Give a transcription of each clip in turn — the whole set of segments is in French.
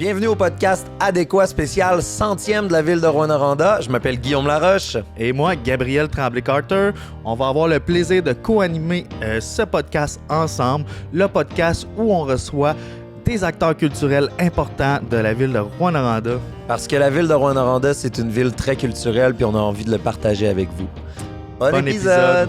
Bienvenue au podcast Adéquat spécial 100e de la ville de Rouyn-Noranda. Je m'appelle Guillaume Laroche. Et moi, Gabriel Tremblay-Carter. On va avoir le plaisir de co-animer ce podcast ensemble. Le podcast où on reçoit des acteurs culturels importants de la ville de Rouyn-Noranda. Parce que la ville de Rouyn-Noranda, c'est une ville très culturelle puis on a envie de le partager avec vous. Bon épisode!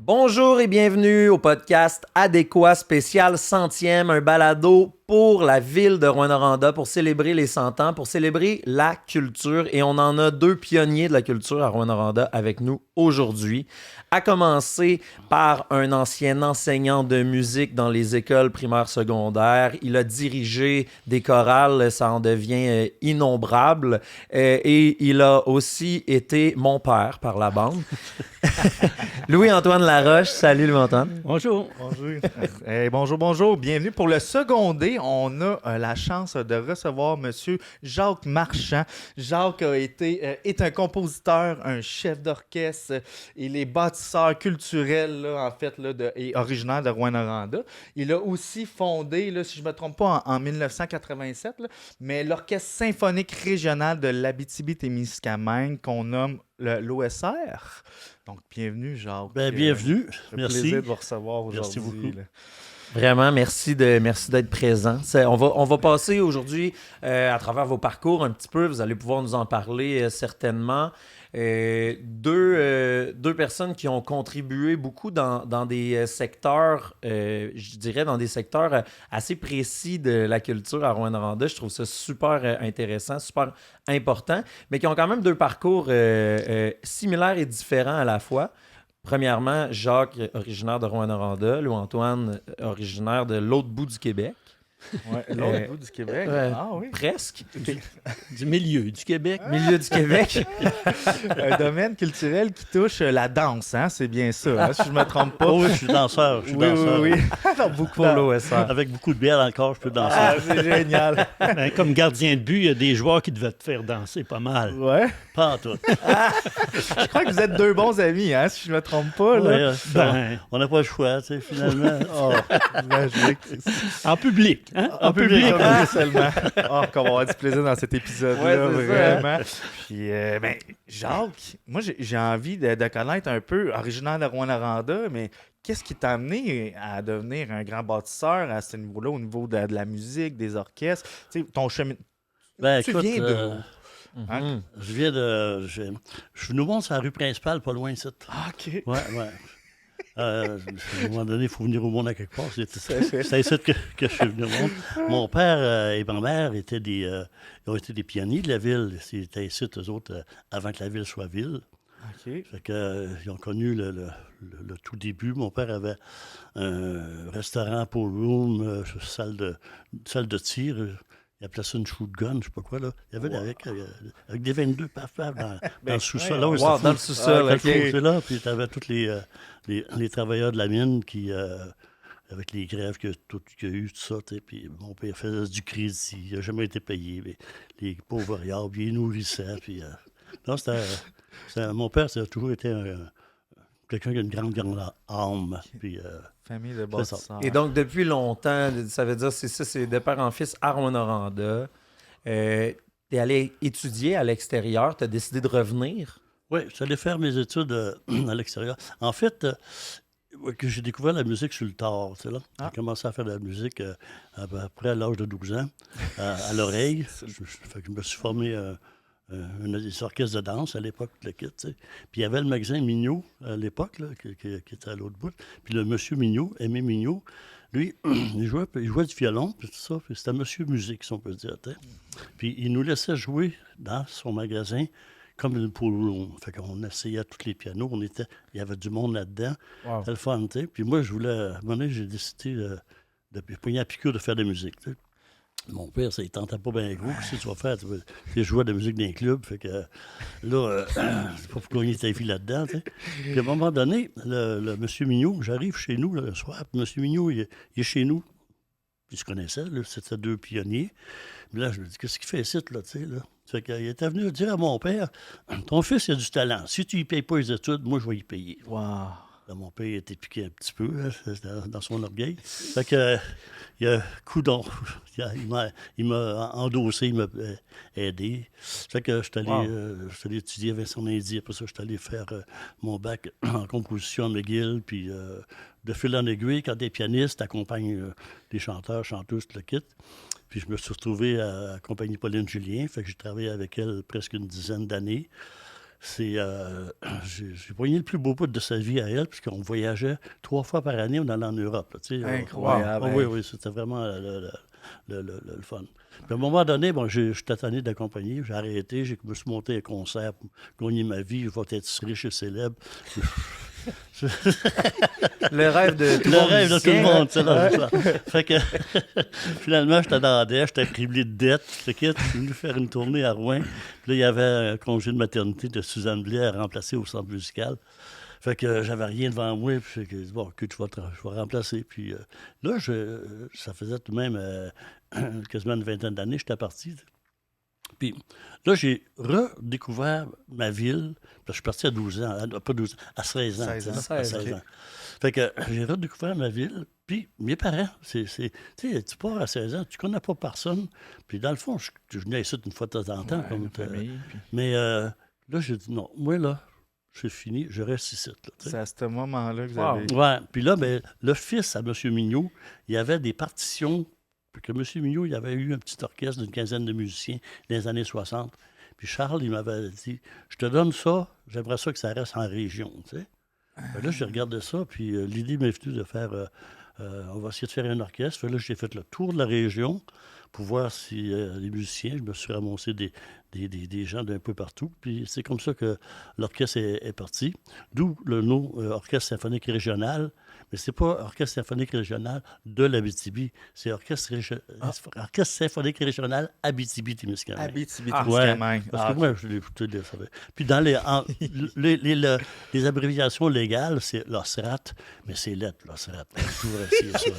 Bonjour et bienvenue au podcast Adéquat spécial 100e, un balado pour la ville de Rouyn-Noranda, pour célébrer les 100 ans, pour célébrer la culture. Et on en a deux pionniers de la culture à Rouyn-Noranda avec nous aujourd'hui. À commencer par un ancien enseignant de musique dans les écoles primaires secondaires. Il a dirigé des chorales, ça en devient innombrable. Et il a aussi été mon père par la bande. Louis-Antoine Laroche. Salut Louis-Antoine. Bonjour. Bonjour. Bonjour. Bienvenue pour le secondé. On a la chance de recevoir M. Jacques Marchand. Jacques est un compositeur, un chef d'orchestre. Il est bâtisseur culturel, là, en fait, là, et originaire de Rouyn-Noranda. Il a aussi fondé, là, si je ne me trompe pas, en 1987, là, mais l'Orchestre symphonique régional de l'Abitibi-Témiscamingue qu'on nomme l'OSR. Donc, bienvenue, Jacques. Bienvenue. Merci. Plaisir de vous recevoir aujourd'hui. Merci beaucoup. Là. Vraiment, merci d'être présent. On va passer aujourd'hui à travers vos parcours un petit peu. Vous allez pouvoir nous en parler certainement. Deux personnes qui ont contribué beaucoup dans des secteurs, je dirais, dans des secteurs assez précis de la culture à Rouyn-Noranda. Je trouve ça super intéressant, super important, mais qui ont quand même deux parcours similaires et différents à la fois. Premièrement, Jacques, originaire de Rouyn-Noranda, Louis-Antoine, originaire de l'autre bout du Québec. Ouais, l'autre bout du Québec. Ah oui. Presque. Du milieu du Québec. Milieu du Québec. Un domaine culturel qui touche la danse, hein? C'est bien ça, hein? Si je ne me trompe pas. Oh oui, je suis danseur. Oui. Alors, beaucoup Pour l'OSR. Avec beaucoup de bière dans le corps, je peux danser. Ah, c'est génial. Comme gardien de but, il y a des joueurs qui devaient te faire danser pas mal. Ouais. Pas en tout. Je crois que vous êtes deux bons amis, hein? Si je ne me trompe pas. Là. Ouais, on n'a pas le choix, tu sais, finalement. Oh, magique. En public. Hein? En public, seulement. Oh, qu'on va avoir du plaisir dans cet épisode-là, ouais, vraiment. Puis, Jacques, moi, j'ai envie de connaître un peu, originaire de Rouyn-Noranda, mais qu'est-ce qui t'a amené à devenir un grand bâtisseur à ce niveau-là, au niveau de la musique, des orchestres? Tu sais, ton chemin. Tu Écoute, viens de où? Hein? je viens de... Je suis venu voir sur la rue principale, pas loin ici. Ah, OK. Ouais. À un moment donné, il faut venir au monde à quelque part. C'est ici que je suis venu au monde. Mon père et ma mère ont été des pionniers de la ville. C'était ici, eux autres, avant que la ville soit ville. OK. Fait que, ils ont connu le tout début. Mon père avait un restaurant pour room, salle de tir. Il appelait ça une shotgun, je ne sais pas quoi. Là. Il y avait avec des 22 paf dans le sous-sol. Wow, dans le sous-sol, OK. Là, puis tu avais tous les travailleurs de la mine qui, avec les grèves qu'il y a eu, tout ça. Puis mon père faisait du crédit. Il n'a jamais été payé. Mais les pauvres riards, puis il nourrissait. Puis, non, mon père, ça a toujours été quelqu'un qui a une grande âme. Puis, Famille de bâtisseurs. Et donc, depuis longtemps, ça veut dire, c'est de père en fils à Rouyn-Noranda. T'es allé étudier à l'extérieur, t'as décidé de revenir. Oui, je suis allé faire mes études à l'extérieur. En fait, que j'ai découvert la musique sur le tard. Tu sais, là. J'ai commencé à faire de la musique après à l'âge de 12 ans, à l'oreille. Je me suis formé un orchestre de danse à l'époque, le kit, tu sais. Puis il y avait le magasin Mignot à l'époque, là, qui était à l'autre bout. Puis le monsieur Mignot, Aimé Mignot, lui, il jouait du violon, puis tout ça. Puis c'était monsieur musique, si on peut dire. T'sais. Puis il nous laissait jouer dans son magasin comme une pool room. Fait qu'on essayait tous les pianos. Il y avait du monde là-dedans. Wow. C'était le fun, tu sais. Puis moi, à un moment donné, j'ai décidé de pogner la piqûre de faire de la musique, tu sais. Mon père, ça ne tentait pas bien gros. Qu'est-ce que tu vas faire? Tu jouais de la musique dans un club. Fait que là, c'est pas pour gagner ta vie là-dedans. T'sais. Puis à un moment donné, le monsieur Mignot, j'arrive chez nous là, le soir. Puis monsieur Mignot, il est chez nous. Puis je connaissais, là, c'était deux pionniers. Mais là, je me dis, qu'est-ce qu'il fait ici, là, tu sais, là? Fait qu'il était venu dire à mon père, ton fils, il a du talent. Si tu ne lui payes pas les études, moi, je vais y payer. Wow. Là, mon père était piqué un petit peu dans son orgueil. Fait que, il y a coudon. Il m'a endossé, il m'a aidé. Fait que je suis allé étudier à Vincent-Lindy. Après ça, je suis allé faire mon bac en composition à McGill. Puis de fil en aiguille, quand des pianistes accompagnent des chanteurs, chanteuses, tout le kit. Puis je me suis retrouvé à accompagner Pauline Julien. Fait que j'ai travaillé avec elle presque une dizaine d'années. J'ai poigné le plus beau bout de sa vie à elle, puisqu'on voyageait 3 fois par année, on allait en Europe. Là, Incroyable. Oui, c'était vraiment le fun. Puis à un moment donné, j'étais tanné d'accompagner, j'ai arrêté, je me suis monté un concert pour gagner ma vie, je vais être riche et célèbre. Le rêve de tout Le rêve de tout le monde, c'est c'est là. Fait que finalement, j'étais dans la dèche, j'étais criblé de dettes, je suis venu faire une tournée à Rouen. Puis là, il y avait un congé de maternité de Suzanne Blais à remplacer au centre musical. Fait que j'avais rien devant moi, puis j'ai dit, bon, écoute, je vais remplacer. Puis là, ça faisait tout de même quasiment une vingtaine d'années que j'étais parti. Puis là, j'ai redécouvert ma ville. Parce que je suis parti à 12 ans, pas 12 ans, à 16 ans. 16 ans. À 16 ans. Fait que j'ai redécouvert ma ville. Puis mes parents, tu sais, tu pars à 16 ans, tu connais pas personne. Puis dans le fond, je venais ici une fois de temps en temps. Mais là, j'ai dit non, moi là, c'est fini, je reste ici. Là, c'est à ce moment-là que vous avez... avez... Ouais, puis là, le fils à M. Mignot, il y avait des partitions, puis que M. Mignot, il avait eu un petit orchestre d'une quinzaine de musiciens dans les années 60. Puis Charles, il m'avait dit, je te donne ça, j'aimerais ça que ça reste en région, tu sais. Là, j'ai regardé ça, puis l'idée m'est venue de faire, on va essayer de faire un orchestre. Là, j'ai fait le tour de la région pour voir si les musiciens, je me suis ramassé des gens d'un peu partout. Puis c'est comme ça que l'orchestre est parti. D'où le nom Orchestre symphonique régional. Mais c'est pas Orchestre symphonique régional de l'Abitibi. C'est Orchestre symphonique régional Abitibi-Témiscamingue. Abitibi-Témiscamingue. Parce que moi, je l'ai écouté. Puis dans les abréviations légales, c'est l'OSRAT, mais c'est lettre, l'OSRAT. J'ai toujours essayé ça.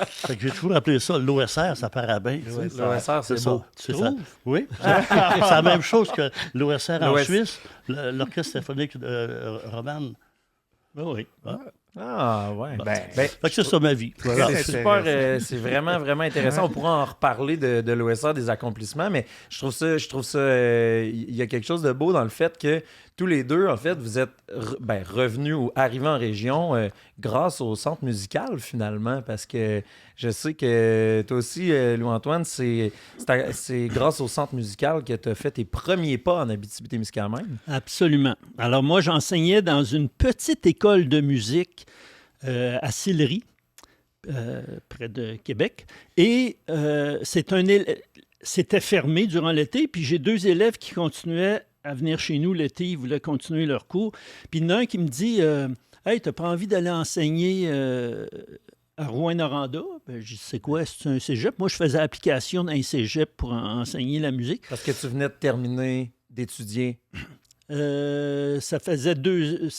Fait que j'ai toujours appelé ça l'OSR, ça paraît bien. L'OSR, c'est beau. C'est ça. Oui. C'est la même chose que l'OSR en Suisse, l'Orchestre symphonique romane. Oui. Ah, ouais. Fait que c'est ça ma vie. Voilà. C'est super, c'est vraiment, vraiment intéressant. On pourra en reparler de l'OSR, des accomplissements, mais je trouve ça, il y a quelque chose de beau dans le fait que tous les deux, en fait, vous êtes revenus ou arrivés en région grâce au centre musical, finalement, parce que je sais que toi aussi, Louis-Antoine, c'est grâce au centre musical que tu as fait tes premiers pas en Abitibi-Témiscamingue. Absolument. Alors moi, j'enseignais dans une petite école de musique à Sillery, près de Québec, et c'était fermé durant l'été, puis j'ai 2 élèves qui continuaient à venir chez nous l'été, ils voulaient continuer leur cours. Puis il y en a un qui me dit Hey, t'as pas envie d'aller enseigner à Rouyn-Noranda? Ben, je dis c'est quoi? C'est un cégep? Moi, je faisais application dans un cégep pour enseigner la musique. Parce que tu venais de terminer d'étudier. Ça faisait 2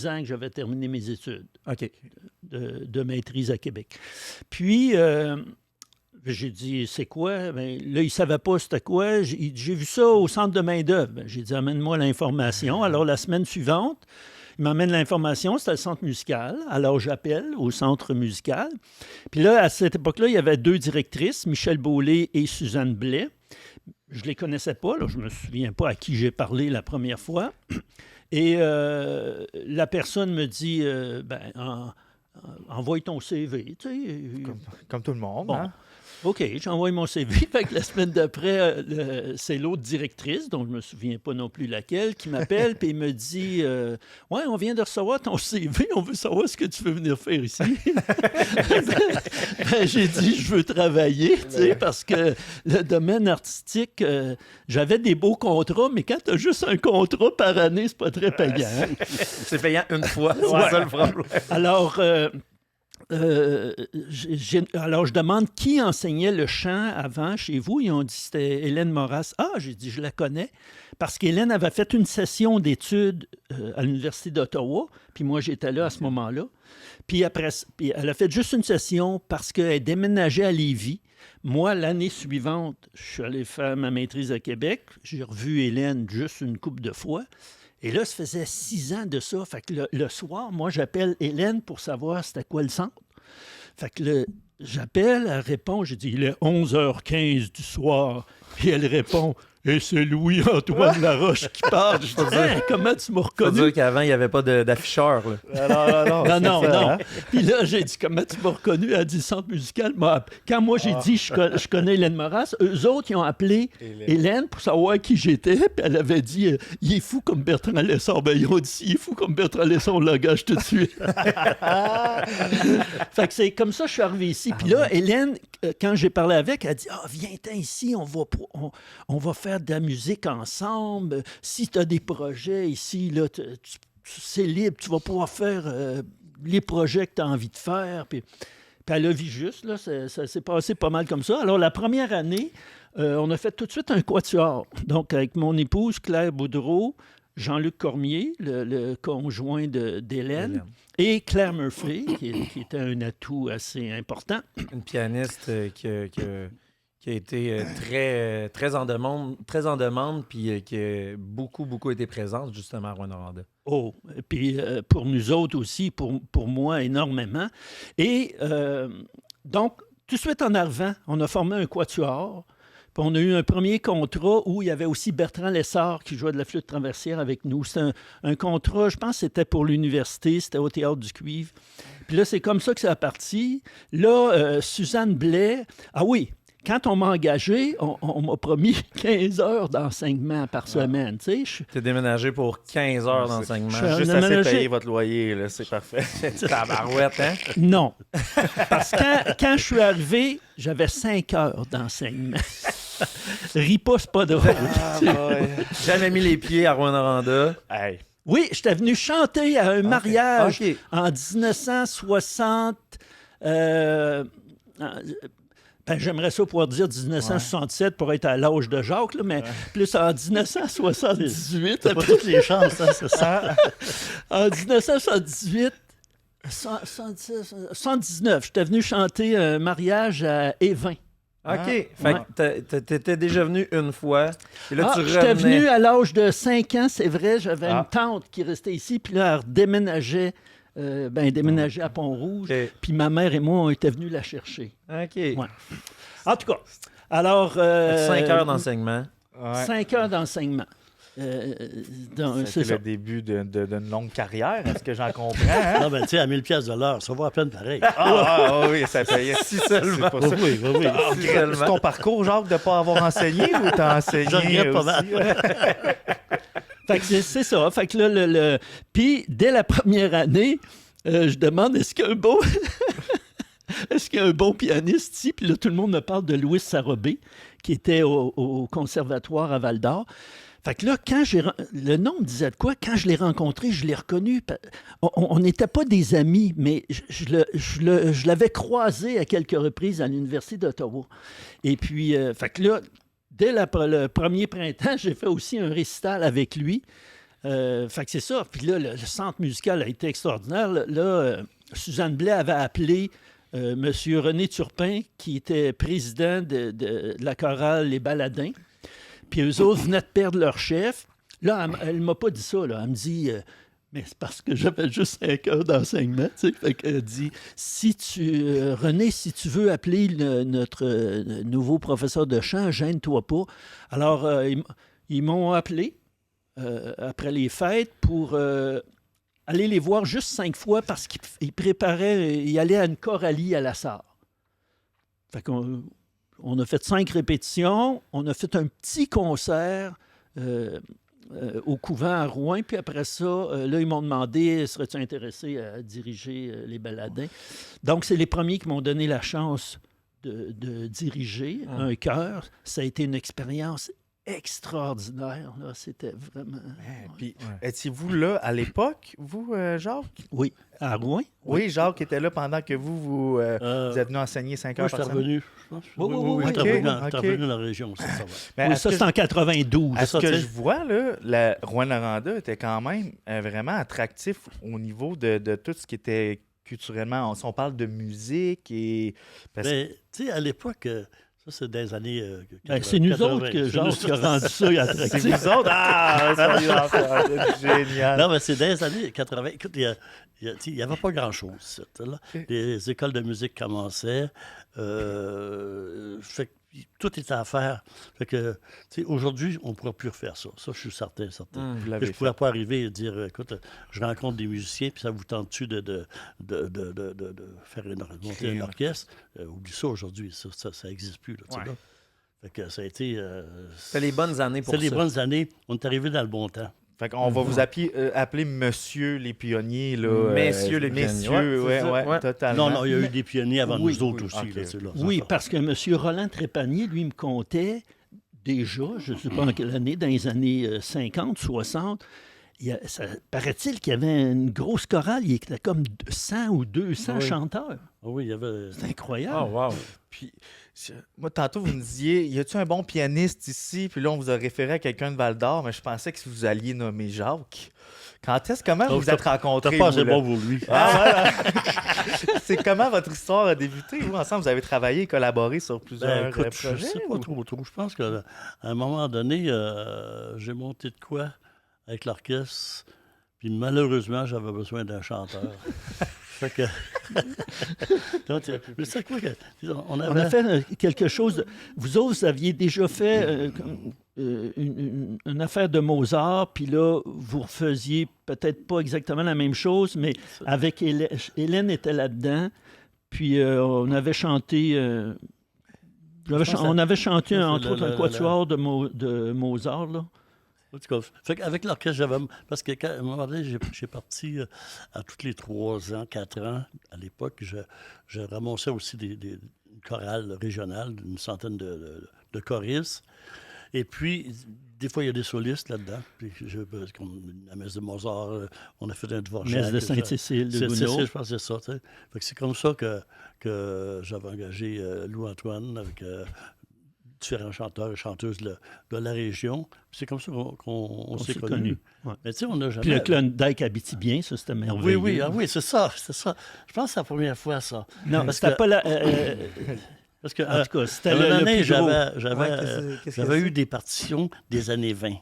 ans que j'avais terminé mes études de maîtrise à Québec. Puis, j'ai dit, c'est quoi? Bien, là, il ne savait pas c'était quoi. J'ai vu ça au centre de main-d'œuvre. Ben, j'ai dit, amène-moi l'information. Alors, la semaine suivante, il m'amène l'information, c'était le centre musical. Alors, j'appelle au centre musical. Puis là, à cette époque-là, il y avait 2 directrices, Michel Beaulé et Suzanne Blais. Je ne les connaissais pas, là, je ne me souviens pas à qui j'ai parlé la première fois. Et la personne me dit, envoie ton CV. Tu sais. Comme tout le monde. Bon. Hein? OK, j'envoie mon CV. Fait que la semaine d'après, c'est l'autre directrice, dont je ne me souviens pas non plus laquelle, qui m'appelle et me dit Ouais, on vient de recevoir ton CV, on veut savoir ce que tu veux venir faire ici. J'ai dit Je veux travailler, tu sais, parce que le domaine artistique, j'avais des beaux contrats, mais quand tu as juste un contrat par année, c'est pas très payant. C'est payant une fois, c'est ça le problème. Alors, alors, je demande qui enseignait le chant avant chez vous. Ils ont dit c'était Hélène Moras. Ah, j'ai dit je la connais parce qu'Hélène avait fait une session d'études à l'Université d'Ottawa. Puis moi, j'étais là à ce moment-là. Puis après, elle a fait juste une session parce qu'elle déménageait à Lévis. Moi, l'année suivante, je suis allé faire ma maîtrise à Québec. J'ai revu Hélène juste une couple de fois. Et là, ça faisait 6 ans de ça. Fait que le soir, moi, j'appelle Hélène pour savoir c'était quoi le centre. Fait que j'appelle, elle répond, j'ai dit, il est 11h15 du soir. Puis elle répond, et c'est Louis-Antoine Laroche qui parle. Je dis, hey, comment tu m'as reconnu? Faut dire qu'avant, il n'y avait pas d'afficheur. Non. Puis là, j'ai dit, comment tu m'as reconnu? Elle a dit, centre musical. Quand moi, j'ai dit, je connais Hélène Moras, eux autres, ils ont appelé Hélène pour savoir qui j'étais. Puis elle avait dit, il est fou comme Bertrand Lessard. Ben, ils ont dit, il est fou comme Bertrand Lessard, on l'engage tout de suite. Fait que c'est comme ça que je suis arrivé ici. Puis là, Hélène, quand j'ai parlé avec, elle a dit, viens-t'en ici, on va faire de la musique ensemble. Si tu as des projets ici, là, c'est libre, tu vas pouvoir faire les projets que tu as envie de faire. Puis elle a vu juste, là, ça s'est passé pas mal comme ça. Alors, la première année, on a fait tout de suite un quatuor. Donc, avec mon épouse, Claire Boudreau, Jean-Luc Cormier, le conjoint d'Hélène, et Claire Murphy, qui était un atout assez important. Une pianiste qui a été très en demande, puis qui a beaucoup été présente, justement, à Rouyn-Noranda. Oh, puis pour nous autres aussi, pour moi, énormément. Et donc, tout de suite en arrivant, on a formé un quatuor. Puis on a eu un premier contrat où il y avait aussi Bertrand Lessard qui jouait de la flûte traversière avec nous. C'était un contrat, je pense que c'était pour l'université, c'était au Théâtre du Cuivre. Puis là, c'est comme ça que ça a parti. Là, Suzanne Blais, quand on m'a engagé, on m'a promis 15 heures d'enseignement par semaine. Tu t'es déménagé pour 15 heures d'enseignement. Juste assez payer votre loyer, là, c'est parfait. Tabarouette, hein? Non. Parce que quand je suis arrivé, j'avais 5 heures d'enseignement. Ris pas, c'est pas drôle. Jamais mis les pieds à Rouyn-Noranda. Hey. Oui, j'étais venu chanter à un mariage en 1960. J'aimerais ça pouvoir dire 1967 pour être à l'âge de Jacques, là, mais plus en 1978. T'as pas toutes les chances, hein, c'est ça. En 1978, 79, j'étais venu chanter un mariage à Évin. OK. Fait que t'étais déjà venu une fois. Et là, tu revenais. J'étais venu à l'âge de 5 ans, c'est vrai. J'avais une tante qui restait ici, puis là, elle redéménageait. Déménageait à Pont-Rouge. Puis ma mère et moi, on était venus la chercher. OK. Ouais. En tout cas, alors... 5 heures d'enseignement. 5 heures d'enseignement. C'est le début d'une longue carrière, est-ce que j'en comprends? Hein? Non, ben, tu sais, à 1000 $, ça vaut à peine pareil. Oui, ça payait. Si seulement. Oui. C'est ton parcours, Jacques, de ne pas avoir enseigné ou t'as enseigné? Je regrette pas mal. Fait que c'est ça. Fait que là, Puis, dès la première année, je demande, est-ce qu'il y a un bon pianiste ici? Puis là, tout le monde me parle de Louis Sarobé, qui était au conservatoire à Val-d'Or. Fait que là, le nom me disait de quoi? Quand je l'ai rencontré, je l'ai reconnu. On n'était pas des amis, mais je l'avais croisé à quelques reprises à l'Université d'Ottawa. Et puis, fait que là, dès le premier printemps, j'ai fait aussi un récital avec lui. Fait que c'est ça. Puis là, le centre musical a été extraordinaire. Là, Suzanne Blais avait appelé M. René Turpin, qui était président de la chorale Les Baladins. Puis eux autres venaient de perdre leur chef. Là, elle ne m'a pas dit ça. Là. Elle me dit, mais c'est parce que j'avais juste 5 heures d'enseignement. Tu sais. Fait qu'elle dit, René, si tu veux appeler notre nouveau professeur de chant, gêne-toi pas. Alors, ils m'ont appelé après les fêtes pour aller les voir juste 5 fois parce qu'ils préparaient, ils allaient à une choralie à la Sarre. Fait qu'on... On a fait 5 répétitions, on a fait un petit concert au couvent à Rouen, puis après ça, là, ils m'ont demandé, serais-tu intéressé à diriger les Baladins? Donc, c'est les premiers qui m'ont donné la chance de diriger un chœur. Ça a été une expérience extraordinaire. Là. C'était vraiment... Puis, étiez-vous là à l'époque, vous, Jacques? Oui, à Rouen. Oui, Jacques était là pendant que vous êtes venu enseigner 5 heures par semaine. Revenu, je pense. Oui, j'étais revenu dans la région, ça va. Mais ça, c'est en 92. À ce que je vois, là, la Rouyn-Noranda était quand même vraiment attractif au niveau de tout ce qui était culturellement. On parle de musique et... Mais, tu sais, à l'époque... Ça, c'est des années... c'est nous autres que Jacques qui a rendu ça attractif. C'est vous autres? Ah, c'est génial. Non, mais c'est des années 80. Écoute, il n'y avait pas grand-chose. Là. Les écoles de musique commençaient. Fait que tout était à faire. Fait que, aujourd'hui, on ne pourra plus refaire ça. Ça, je suis certain. Je ne pourrais pas arriver et dire, écoute, je rencontre des musiciens, puis ça vous tente-tu de faire monter un orchestre? Oublie ça aujourd'hui. Ça n'existe plus. Là, là. Fait que ça a été... C'était les bonnes années pour ça. C'était les bonnes années. On est arrivé dans le bon temps. Fait qu'on va vous appeler Monsieur les pionniers. Là, Messieurs les pionniers. Messieurs, ouais, totalement. Non, il y a eu des pionniers avant nous autres aussi. Okay. Là, oui, parce que M. Roland Trépanier, lui, me comptait déjà, je ne sais pas en quelle année, dans les années 50, 60, paraît-il qu'il y avait une grosse chorale, il était comme 100 ou 200 chanteurs. Oui, il y avait... C'est incroyable. Oh, wow. Puis, moi, tantôt, vous me disiez, y a-tu un bon pianiste ici? Puis là, on vous a référé à quelqu'un de Val-d'Or, mais je pensais que vous alliez nommer Jacques. Comment vous vous êtes rencontrés? T'as pas assez bon pour lui. Ah, voilà. C'est comment votre histoire a débuté? Vous, ensemble, vous avez travaillé et collaboré sur plusieurs projets? Je sais pas trop. Je pense qu'à un moment donné, j'ai monté de quoi avec l'orchestre, puis malheureusement, j'avais besoin d'un chanteur. Fait que... Donc, mais c'est quoi que... On a fait quelque chose... Vous autres, vous aviez déjà fait une affaire de Mozart, puis là, vous refaisiez peut-être pas exactement la même chose, mais avec Hélène était là-dedans, puis on avait chanté... on avait chanté, entre autres, un quatuor de Mozart, là. En tout cas, fait qu'avec l'orchestre, parce qu'à un moment donné, j'ai parti à tous les 3 ans, 4 ans. À l'époque, je ramassais aussi des chorales régionales, une centaine de choristes. Et puis, des fois, il y a des solistes là-dedans. Puis, comme la messe de Mozart, on a fait un Dvorak. Messe de Sainte-Cécile de Gounod. Je pense que c'est ça. Fait que c'est comme ça que j'avais engagé Louis-Antoine avec... différents chanteurs et chanteuses de la région. Puis c'est comme ça qu'on s'est connus. Ouais. Mais tu sais, on n'a jamais... Puis le Klondike Abitibien, ça, c'était merveilleux. Oui, c'est ça. Je pense que c'est la première fois, ça. Non, parce c'était pas la... parce que, en tout cas, c'était le plus gros. J'avais eu des partitions des années 20.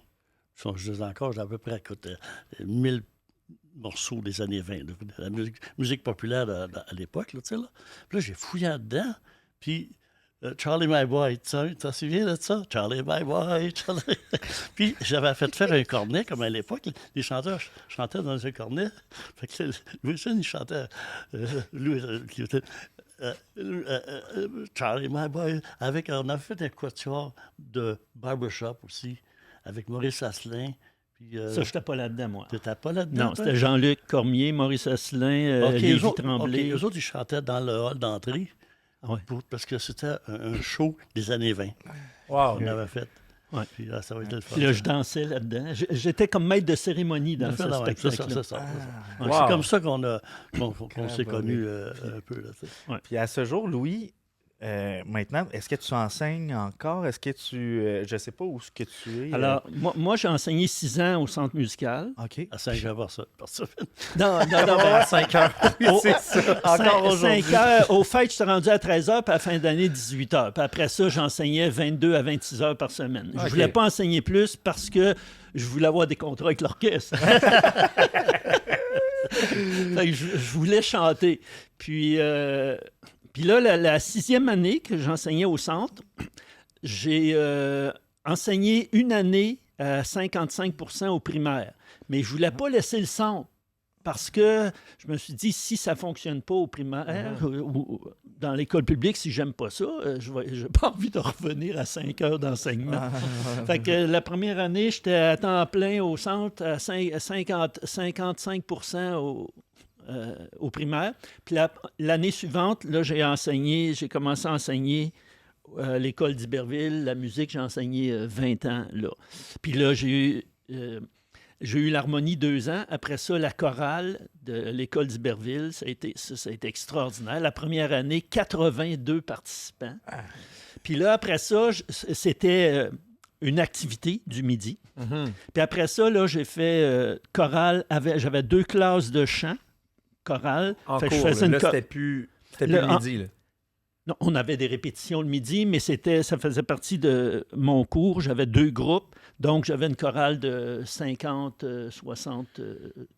Je dis encore, j'ai à peu près 1000 morceaux des années 20, de la musique populaire à l'époque. Là, tu sais, là. Puis là, j'ai fouillé là-dedans, puis... Charlie My Boy, tu t'en souviens de ça? Charlie My Boy, Charlie... Puis j'avais fait faire un cornet, comme à l'époque. Les chanteurs chantaient dans un cornet. Fait que Louis, il chantait... Charlie My Boy. On avait fait un quatuor de barbershop aussi, avec Maurice Asselin. Puis, ça, je n'étais pas là-dedans, moi. Tu n'étais pas là-dedans? Non, c'était Jean-Luc Cormier, Maurice Asselin, Lévi Tremblay. Eux autres, ils chantaient dans le hall d'entrée. Ouais. Parce que c'était un show des années 20. Wow. On avait fait. Ouais. Puis là, ça va être le fun. Puis là, je dansais là-dedans. J'étais comme maître de cérémonie dans ce spectacle. C'est ça. C'est comme ça qu'on s'est connus un peu. Là, ouais. Puis à ce jour, Louis, maintenant, est-ce que tu enseignes encore? Est-ce que tu... je ne sais pas où est-ce que tu es. Alors, moi j'ai enseigné 6 ans au centre musical. OK. À 5 heures par semaine. Non, à 5 heures. Oui, c'est ça. Encore aujourd'hui. 5 heures. Au fait, je suis rendu à 13 heures, puis à la fin d'année, 18 heures. Puis après ça, j'enseignais 22 à 26 heures par semaine. Je ne voulais pas enseigner plus parce que je voulais avoir des contrats avec l'orchestre. Fait que je voulais chanter. Puis là, la 6e année que j'enseignais au centre, j'ai enseigné une année à 55% au primaire. Mais je ne voulais pas laisser le centre parce que je me suis dit, si ça ne fonctionne pas au primaire ou dans l'école publique, si je n'aime pas ça, je n'ai pas envie de revenir à 5 heures d'enseignement. Fait que la première année, j'étais à temps plein au centre, à 55% au primaire. Puis l'année suivante, là, j'ai commencé à enseigner à l'école d'Iberville, la musique, j'ai enseigné 20 ans là. Puis là, j'ai eu l'harmonie 2 ans. Après ça, la chorale de l'école d'Iberville, ça a été extraordinaire. La première année, 82 participants. Puis là, après ça, c'était une activité du midi. Puis après ça, là, j'ai fait chorale. J'avais 2 classes de chant. Chorale. En cours, c'était plus le midi. Là. Non, on avait des répétitions le midi, mais ça faisait partie de mon cours. J'avais 2 groupes, donc j'avais une chorale de 50, 60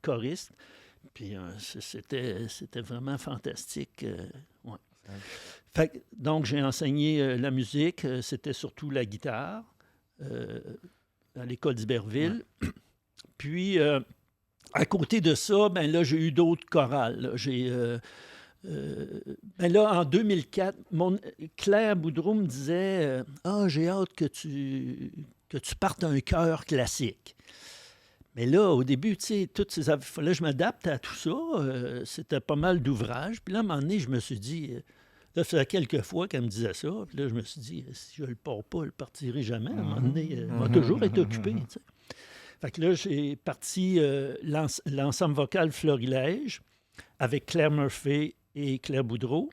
choristes. Puis c'était vraiment fantastique. Ouais. Donc, j'ai enseigné la musique. C'était surtout la guitare à l'école d'Iberville. Ouais. Puis, à côté de ça, ben là, j'ai eu d'autres chorales. Là. Ben là, en 2004, Claire Boudreau me disait j'ai hâte que tu partes un chœur classique. Mais là, au début, tu sais, il fallait que je m'adapte à tout ça. C'était pas mal d'ouvrages. Puis là, à un moment donné, je me suis dit, là, ça faisait quelques fois qu'elle me disait ça. Puis là, je me suis dit, si je le pars pas, je le partirai jamais. À un moment donné, il va toujours être occupé. Tu sais. Fait que là, j'ai parti l'ensemble vocal Florilège avec Claire Murphy et Claire Boudreau.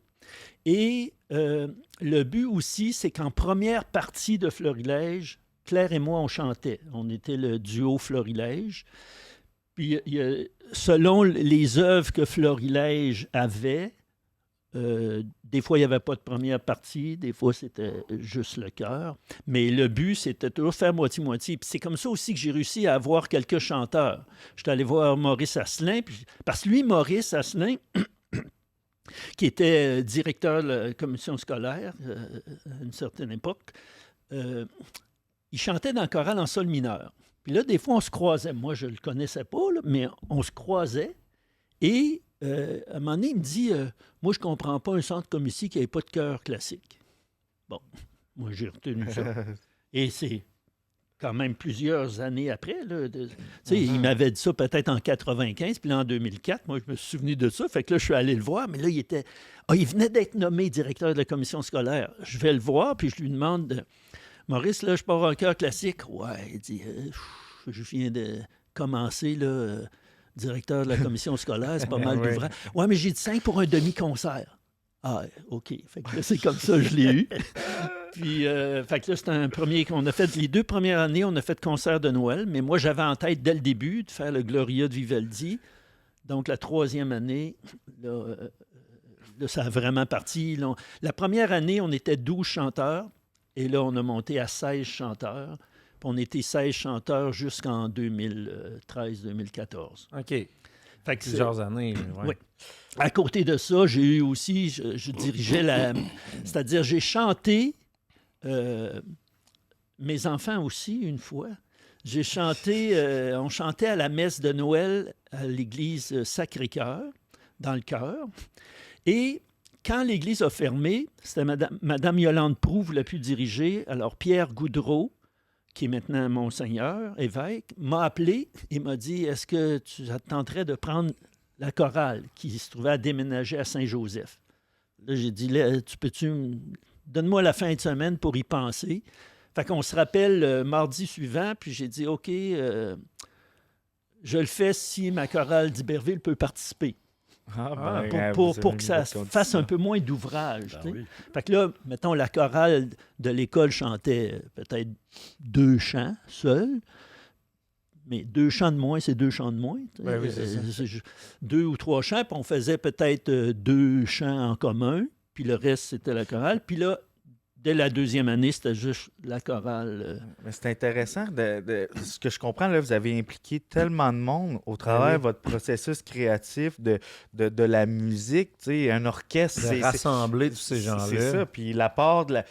Et le but aussi, c'est qu'en première partie de Florilège, Claire et moi, on chantait. On était le duo Florilège. Puis, selon les œuvres que Florilège avait, des fois, il n'y avait pas de première partie, des fois, c'était juste le chœur. Mais le but, c'était toujours faire moitié-moitié. Puis c'est comme ça aussi que j'ai réussi à avoir quelques chanteurs. J'étais allé voir Maurice Asselin, parce que lui, Maurice Asselin, qui était directeur de la commission scolaire à une certaine époque, il chantait dans le choral en sol mineur. Puis là, des fois, on se croisait. Moi, je ne le connaissais pas, là, mais on se croisait. Et à un moment donné, il me dit moi, je ne comprends pas un centre comme ici qui n'avait pas de chœur classique. Bon, moi, j'ai retenu ça. Et c'est quand même plusieurs années après. Là, il m'avait dit ça peut-être en 95, puis là, en 2004, moi, je me suis souvenu de ça. Fait que là, je suis allé le voir, mais là, il venait d'être nommé directeur de la commission scolaire. Je vais le voir, puis je lui demande Maurice, là, je pars en chœur classique. Ouais, il dit je viens de commencer, là, directeur de la commission scolaire, c'est pas mal d'ouvrages. Ouais, mais j'ai dit 5 pour un demi-concert. Ah, OK. Fait que là, c'est comme ça, je l'ai eu. Puis, fait que là, c'était un premier qu'on a fait. Les 2 premières années, on a fait concert de Noël, mais moi, j'avais en tête, dès le début, de faire le Gloria de Vivaldi. Donc, la 3e année, là, ça a vraiment parti. Là, la première année, on était 12 chanteurs. Et là, on a monté à 16 chanteurs. Puis on était 16 chanteurs jusqu'en 2013-2014. OK. Fait que plusieurs années. Ouais. Oui. À côté de ça, j'ai eu aussi, je dirigeais c'est-à-dire, j'ai chanté mes enfants aussi, une fois. J'ai chanté, on chantait à la messe de Noël à l'église Sacré-Cœur, dans le chœur. Et quand l'église a fermé, c'était Madame Yolande Proulx voulait plus diriger. Alors, Pierre Goudreau, qui est maintenant Monseigneur, évêque, m'a appelé et m'a dit « Est-ce que tu tenterais de prendre la chorale qui se trouvait à déménager à Saint-Joseph? » Là, j'ai dit « Donne-moi la fin de semaine pour y penser. » Fait qu'on se rappelle mardi suivant, puis j'ai dit « OK, je le fais si ma chorale d'Iberville peut participer. » Pour que ça fasse un peu moins d'ouvrage. Oui. Fait que là, mettons, la chorale de l'école chantait peut-être 2 chants seuls, mais 2 chants de moins, c'est 2 chants de moins. Ben oui, c'est 2 ou 3 chants, puis on faisait peut-être 2 chants en commun, puis le reste, c'était la chorale. Puis là, dès la 2e année, c'était juste la chorale. Mais c'est intéressant. Ce que je comprends, là, vous avez impliqué tellement de monde au travers de votre processus créatif de la musique. Un orchestre. C'est rassembler tous ces gens-là. C'est ça. Puis l'apport de la...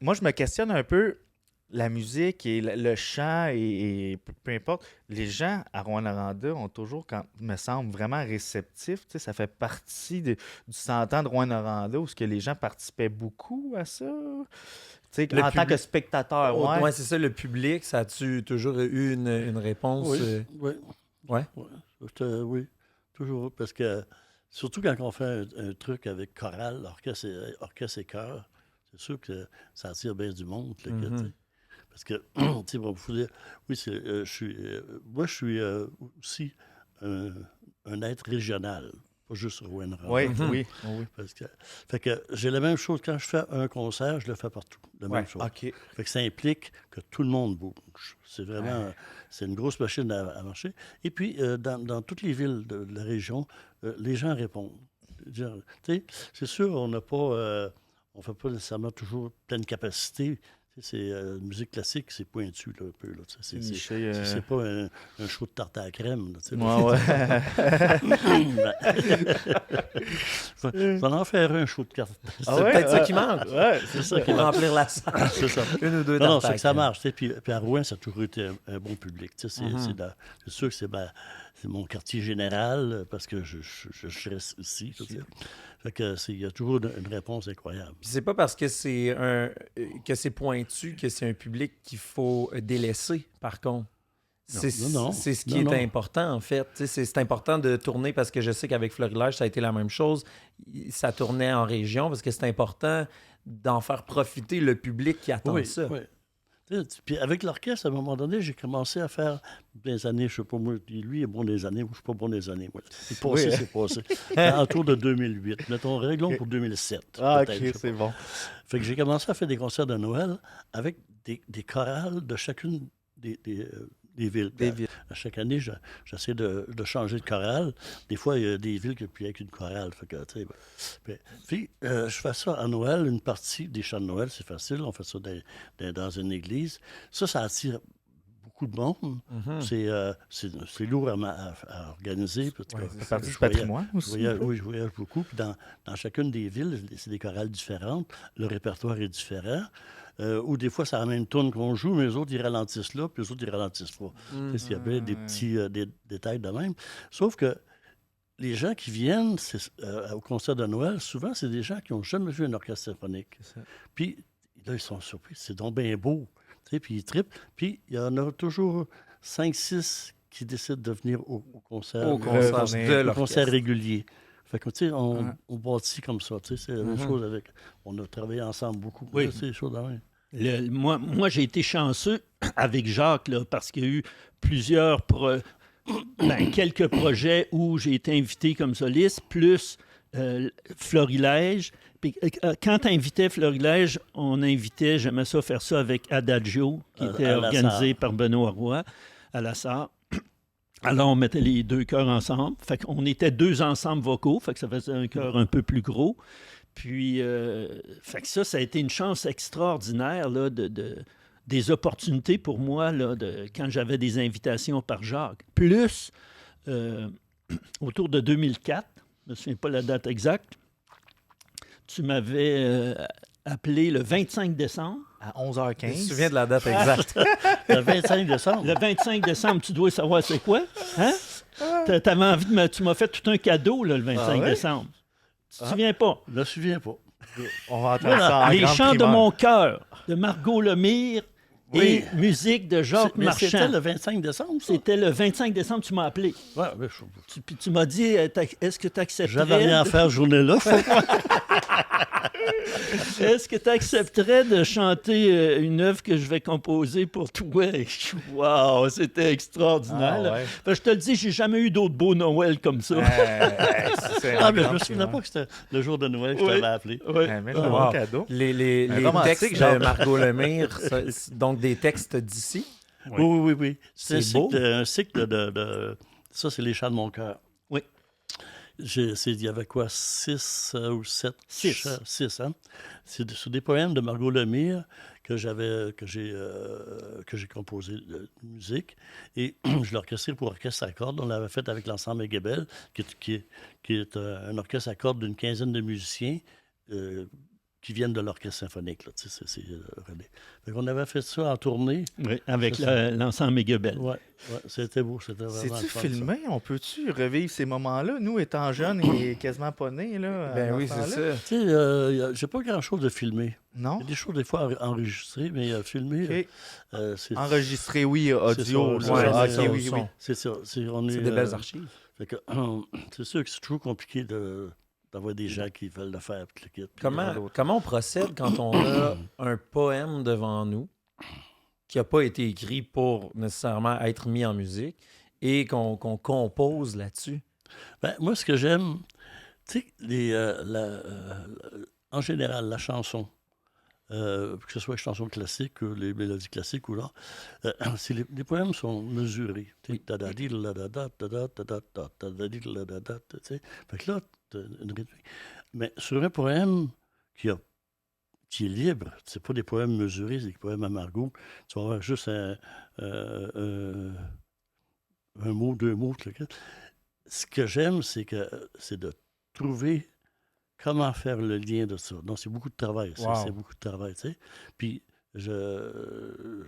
Moi, je me questionne un peu la musique et le chant et peu importe. Les gens à Rouyn-Noranda ont toujours, me semble, vraiment réceptifs. Ça fait partie du 100 ans de Rouyn-Noranda où les gens participaient beaucoup à ça. Tant que spectateur. Ouais, c'est ça, le public, ça a-tu toujours eu une réponse? Oui. Ouais? Oui, toujours. Parce que, surtout quand on fait un truc avec chorale, orchestre et chœur, c'est sûr que ça attire bien du monde. Parce que, tu sais, vous dire, oui, moi, je suis aussi un être régional, pas juste Rouyn-Noranda. Oui. Fait que j'ai la même chose. Quand je fais un concert, je le fais partout. La même chose. Okay. Fait que ça implique que tout le monde bouge. C'est vraiment... C'est une grosse machine à marcher. Et puis, dans toutes les villes de la région, les gens répondent. Tu sais, c'est sûr, on n'a pas... on ne fait pas nécessairement toujours pleine capacité. C'est musique classique, c'est pointu là, un peu. Là, c'est pas un show de tarte à la crème. Là, ouais. Ça en faire un show de tarte. C'est peut-être ça qui manque. Ouais, C'est ça qui Pour remplir la salle. C'est ça. Une ou deux Non, tartes à c'est que ça crème. marche. Puis à Rouen, ça a toujours été un bon public. C'est sûr que c'est mon quartier général parce que je reste ici. Fait que il y a toujours une réponse incroyable. Puis c'est pas parce que c'est pointu que c'est un public qu'il faut délaisser, par contre. C'est ce qui est important, en fait. C'est important de tourner parce que je sais qu'avec Florilège, ça a été la même chose. Ça tournait en région parce que c'est important d'en faire profiter le public qui attend ça. Oui. Puis avec l'orchestre, à un moment donné, j'ai commencé à faire des années, je sais pas moi, lui est bon des années, moi je suis pas bon des années. Moi. C'est passé. Autour de 2008. Mettons, réglons pour 2007. Ah, OK, c'est bon. Fait que j'ai commencé à faire des concerts de Noël avec des chorales de chacune des villes. À chaque année, j'essaie de changer de chorale. Des fois, il y a des villes qui n'ont plus qu'une chorale. Fait que, puis, je fais ça à Noël, une partie des chants de Noël, c'est facile. On fait ça dans une église. Ça attire beaucoup de monde. C'est lourd à organiser. Ça fait partie du patrimoine aussi. Je voyage beaucoup. Puis dans chacune des villes, c'est des chorales différentes. Le répertoire est différent. Ou des fois, c'est la même tourne qu'on joue, mais les autres, ils ralentissent là, puis les autres, ils ralentissent pas. Il y avait des petits détails de même. Sauf que les gens qui viennent au concert de Noël, souvent, c'est des gens qui n'ont jamais vu un orchestre symphonique. Puis là, ils sont surpris. C'est donc bien beau. Puis ils trippent. Puis il y en a toujours 5-6 qui décident de venir au concert. Au concert régulier. Fait que, tu sais, on bâtit comme ça. Tu sais, c'est la même chose avec... On a travaillé ensemble beaucoup. Oui. C'est des choses de même. Moi, j'ai été chanceux avec Jacques, là, parce qu'il y a eu quelques projets où j'ai été invité comme soliste, plus Florilège. Puis, quand tu invitais Florilège, j'aimais ça faire ça avec Adagio, qui était organisé par Benoît Roy à la Sarre. Alors, on mettait les deux chœurs ensemble. Fait qu'on était deux ensembles vocaux, fait que ça faisait un chœur un peu plus gros. Puis, fait que ça a été une chance extraordinaire là, des opportunités pour moi là, quand j'avais des invitations par Jacques. Plus, autour de 2004, je ne me souviens pas la date exacte, tu m'avais appelé le 25 décembre. À 11h15. Je me souviens de la date exacte. Le 25 décembre. Le 25 décembre, tu dois savoir c'est quoi. Hein? T'avais envie tu m'as fait tout un cadeau là, le 25 décembre. Tu te souviens pas? Je ne me souviens pas. On va entendre ça en Les grande chants primeur. de mon cœur, de Margot Lemire et musique de Jacques Mais Marchand. c'était le 25 décembre, ça? C'était le 25 décembre, tu m'as appelé. Ouais, Puis tu m'as dit, est-ce que tu accepterais... j'avais rien à faire ce journée-là. Est-ce que tu accepterais de chanter une œuvre que je vais composer pour toi? Wow, c'était extraordinaire. Ah, ouais. Fait que je te le dis, j'ai jamais eu d'autres beaux Noël comme ça. Mais je me souvenais pas que c'était le jour de Noël que je t'avais appelé. Oui. Mais c'est un bon cadeau. Les romantique, textes genre. de Margot Lemire, donc des textes d'ici. Oui. C'est C'est un cycle de... Ça, c'est les chants de mon cœur. Oui. Il y avait quoi, 6 ou 7? 6. 6, hein? C'est des poèmes de Margot Lemire que j'ai composé de musique. Et je l'ai orchestré pour orchestre à cordes. On l'avait fait avec l'ensemble Aiguebel, qui est un orchestre à cordes d'une quinzaine de musiciens qui viennent de l'orchestre symphonique. Là, c'est relais. On avait fait ça en tournée. Oui, avec l'ensemble Aiguebel. Oui, c'était beau. C'était vraiment C'est-tu fun, filmé? On peut-tu revivre ces moments-là? Nous, étant jeunes et quasiment pas nés, là. Ben dans oui, ce c'est temps-là. ça. Tu sais, j'ai pas grand-chose de filmé. Non? Il y a des choses, des fois, enregistrées, mais filmées, OK. c'est... Enregistré, oui, audio. C'est ça, là. ouais, OK, c'est ça, oui, au oui. son. C'est ça. C'est des belles archives. Fait que, c'est sûr que c'est toujours compliqué d'avoir des gens qui veulent le faire. Puis le kit, puis Comment on procède quand on a un poème devant nous qui n'a pas été écrit pour nécessairement être mis en musique et qu'on compose là-dessus? Ben, moi, ce que j'aime, tu sais, en général, la chanson, que ce soit les chansons classiques, ou les mélodies classiques ou là, les poèmes sont mesurés. Tu sais, fait que là, t'as une rythmique. Mais sur un poème qui a qui est libre. C'est pas des poèmes mesurés, c'est des poèmes à Margot. Tu vas avoir juste un mot, 2 mots. Ce que j'aime, c'est de trouver comment faire le lien de ça. Donc, c'est beaucoup de travail. C'est beaucoup de travail, tu sais. Puis, je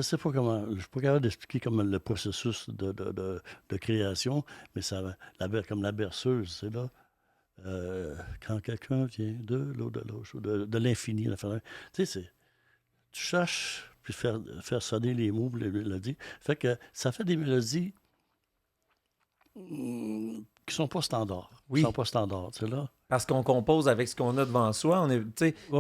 sais pas comment, je suis pas capable d'expliquer comment le processus de création, mais ça, comme la berceuse, c'est là. Quand quelqu'un vient de l'au-delà, de l'infini, tu sais, tu cherches, puis faire sonner les mots, les mélodies. Fait que ça fait des mélodies qui sont pas standards. Oui. Qui sont pas standards, tu sais, là. Parce qu'on compose avec ce qu'on a devant soi.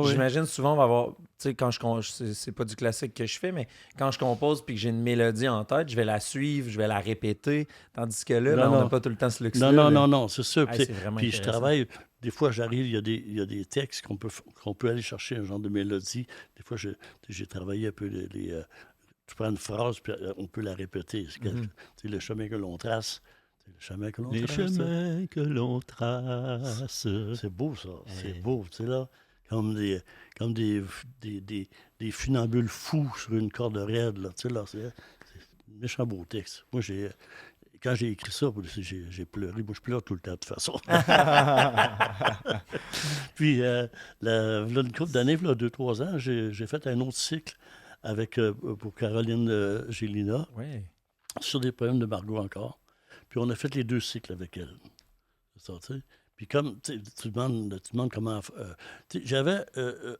J'imagine souvent, on va avoir... Quand c'est pas du classique que je fais, mais quand je compose puis que j'ai une mélodie en tête, je vais la suivre, je vais la répéter. Tandis que là, on n'a pas tout le temps ce luxe-là. Non, c'est sûr. Puis je travaille... Des fois, j'arrive, il y a des textes qu'on peut aller chercher, un genre de mélodie. Des fois, j'ai travaillé un peu tu prends une phrase, puis on peut la répéter. C'est le chemin que l'on trace. Les chemins que l'on trace. C'est beau, ça. Ouais. C'est beau, tu sais, là. Comme des funambules fous sur une corde raide, là. Tu sais, là, c'est un méchant beau texte. Moi, quand j'ai écrit ça, j'ai pleuré. Moi, je pleure tout le temps, de toute façon. Puis, là, une couple d'années, là, 2-3 ans, j'ai fait un autre cycle pour Caroline Gélina, sur des poèmes de Margot encore. Puis on a fait les 2 cycles avec elle. C'est ça, tu sais. Puis comme tu demandes comment... j'avais,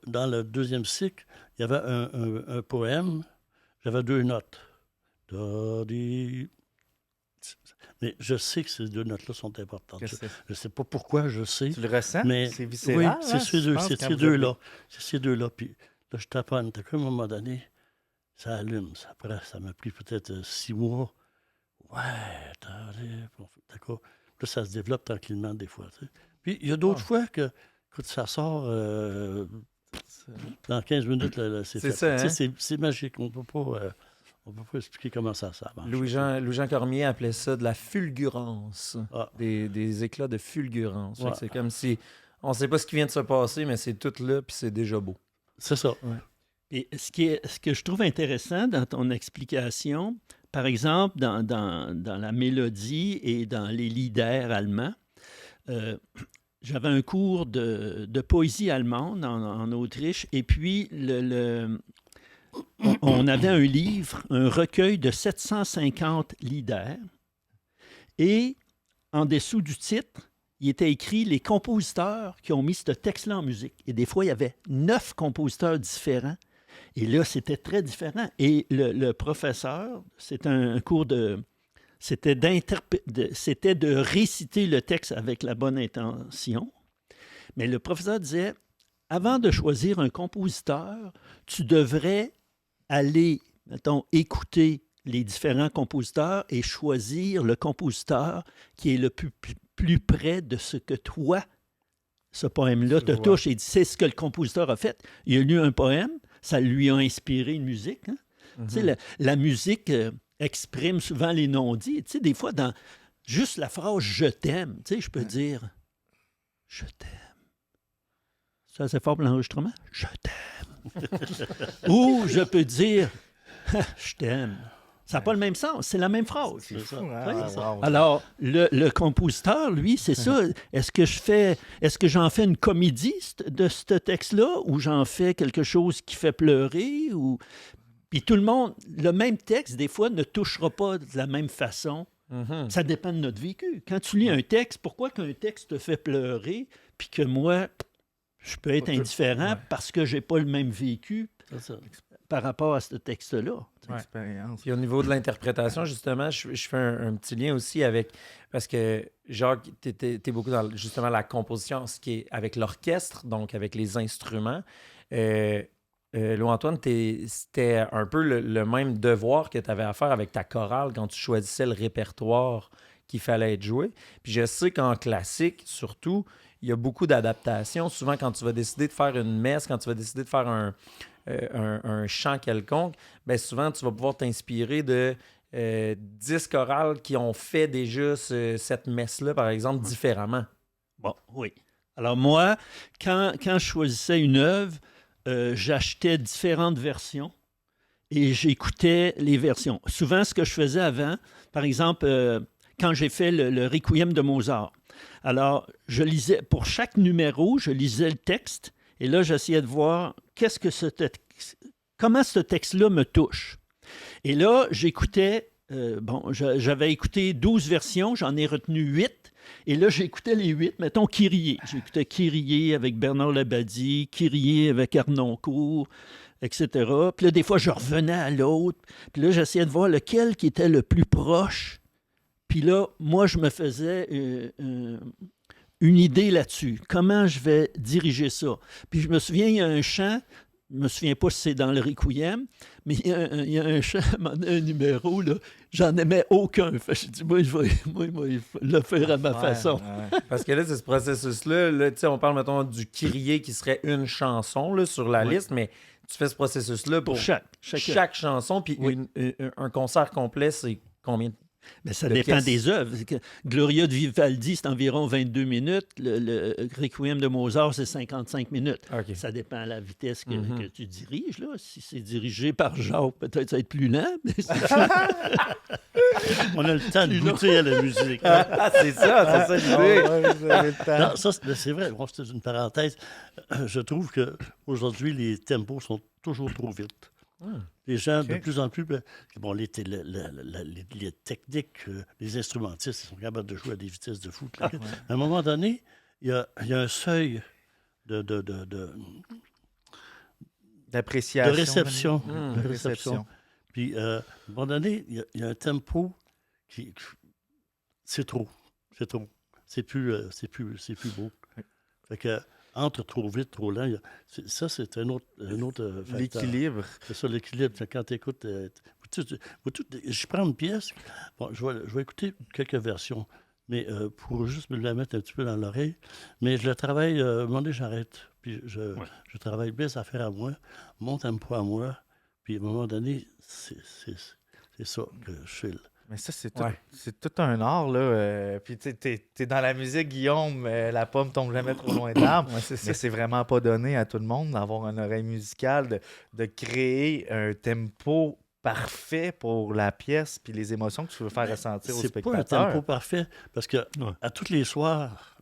dans le 2e cycle, il y avait un poème, j'avais 2 notes. Da, di. Mais je sais que ces 2 notes-là sont importantes. Je ne sais pas pourquoi, je sais. Tu le ressens? Mais, c'est viscéral? Oui, c'est ces 2-là. C'est ces 2-là. Puis là, je taponne. À un moment donné, ça allume. Après, ça m'a pris peut-être 6 mois. Ouais, d'accord. Là, ça se développe tranquillement des fois. Tu sais. Puis il y a d'autres fois que, quand ça sort dans 15 minutes, là, c'est fait. Ça, hein? C'est magique. On peut pas expliquer comment ça marche. Louis-Jean Cormier appelait ça de la fulgurance. Des éclats de fulgurance. C'est comme si on ne sait pas ce qui vient de se passer, mais c'est tout là, puis c'est déjà beau. C'est ça. Ouais. Et ce que je trouve intéressant dans ton explication, par exemple, dans la mélodie et dans les lieder allemands, j'avais un cours de poésie allemande en Autriche, et puis on avait un livre, un recueil de 750 lieder, et en dessous du titre, il était écrit « Les compositeurs qui ont mis ce texte-là en musique ». Et des fois, il y avait 9 compositeurs différents. Et là, c'était très différent. Et le professeur, c'était un cours c'était de réciter le texte avec la bonne intention. Mais le professeur disait, avant de choisir un compositeur, tu devrais aller, mettons, écouter les différents compositeurs et choisir le compositeur qui est le plus près de ce que toi, ce poème-là, te touche. Et c'est ce que le compositeur a fait. Il a lu un poème, ça lui a inspiré une musique. Hein? Mm-hmm. Tu sais, la musique exprime souvent les non-dits. Tu sais, des fois, dans juste la phrase « je t'aime », tu sais, je peux dire « je t'aime ». C'est assez fort pour l'enregistrement? « Je t'aime ». Ou je peux dire « je t'aime ». Ça n'a pas le même sens, c'est la même phrase. C'est fou, hein? Wow. Alors, le compositeur, lui, c'est ça. Est-ce que j'en fais une comédie de ce texte-là, ou j'en fais quelque chose qui fait pleurer? Puis tout le monde, le même texte, des fois, ne touchera pas de la même façon. Mm-hmm. Ça dépend de notre vécu. Quand tu lis un texte, pourquoi qu'un texte te fait pleurer, puis que moi, je peux être indifférent parce que je n'ai pas le même vécu par rapport à ce texte-là. Expérience. Puis au niveau de l'interprétation, justement, je fais un petit lien aussi avec... Parce que, Jacques, t'es beaucoup dans justement la composition, ce qui est avec l'orchestre, donc avec les instruments. Louis-Antoine, c'était un peu le même devoir que tu avais à faire avec ta chorale quand tu choisissais le répertoire qu'il fallait être joué. Puis je sais qu'en classique, surtout, il y a beaucoup d'adaptations. Souvent, quand tu vas décider de faire une messe, quand tu vas décider de faire un chant quelconque, bien souvent, tu vas pouvoir t'inspirer de 10 chorales qui ont fait déjà cette messe-là, par exemple, différemment. Bon, oui. Alors moi, quand je choisissais une œuvre, j'achetais différentes versions et j'écoutais les versions. Souvent, ce que je faisais avant, par exemple, quand j'ai fait le Requiem de Mozart, alors je lisais, pour chaque numéro, je lisais le texte et là, j'essayais de voir comment ce texte-là me touche. Et là, j'écoutais, j'avais écouté 12 versions, j'en ai retenu 8. Et là, j'écoutais les 8, mettons Kyrie. J'écoutais Kyrie avec Bernard Labadie, Kyrie avec Arnoncourt, etc. Puis là, des fois, je revenais à l'autre. Puis là, j'essayais de voir lequel qui était le plus proche. Puis là, moi, je me faisais une idée là-dessus. Comment je vais diriger ça? Puis je me souviens, il y a un chant, je ne me souviens pas si c'est dans le Requiem, mais il y a un chant, un numéro, là, j'en aimais aucun. Fait que j'ai dit, moi, je vais le faire à ma façon. Ouais. Parce que là, c'est ce processus-là. Là, on parle, mettons, du Kyrie qui serait une chanson là, sur la liste, mais tu fais ce processus-là pour chaque chanson. Puis un concert complet, c'est combien de mais ça dépend des œuvres. Gloria de Vivaldi, c'est environ 22 minutes. Le Requiem de Mozart, c'est 55 minutes. Okay. Ça dépend de la vitesse que tu diriges. Là. Si c'est dirigé par Jacques, peut-être ça va être plus lent. Mais on a le temps de goûter à la musique. C'est ça l'idée. Non, ça, c'est vrai. Bon, c'est une parenthèse. Je trouve qu'aujourd'hui, les tempos sont toujours trop vite. Les gens, de plus en plus, les techniques, les instrumentistes, ils sont capables de jouer à des vitesses de fou. À un moment donné, il y a un seuil d'appréciation. De réception. Puis, à un moment donné, il y a un tempo qui... C'est trop. C'est plus beau. Fait que... Entre trop vite, trop lent, ça, c'est un autre facteur. L'équilibre. C'est ça, l'équilibre. Quand tu écoutes... je prends une pièce, je vais écouter quelques versions, mais pour juste me la mettre un petit peu dans l'oreille, mais je le travaille, à un moment donné, j'arrête. Puis je travaille mes affaires à moi, mon tempo à moi, puis à un moment donné, c'est ça que je file. Mais ça, c'est tout un art, là. Puis, tu sais, t'es dans la musique, Guillaume, la pomme tombe jamais trop loin de l'arbre. Mais c'est vraiment pas donné à tout le monde d'avoir une oreille musicale, de créer un tempo parfait pour la pièce puis les émotions que tu veux faire ressentir au spectateur. C'est pas un tempo parfait, parce que à tous les soirs,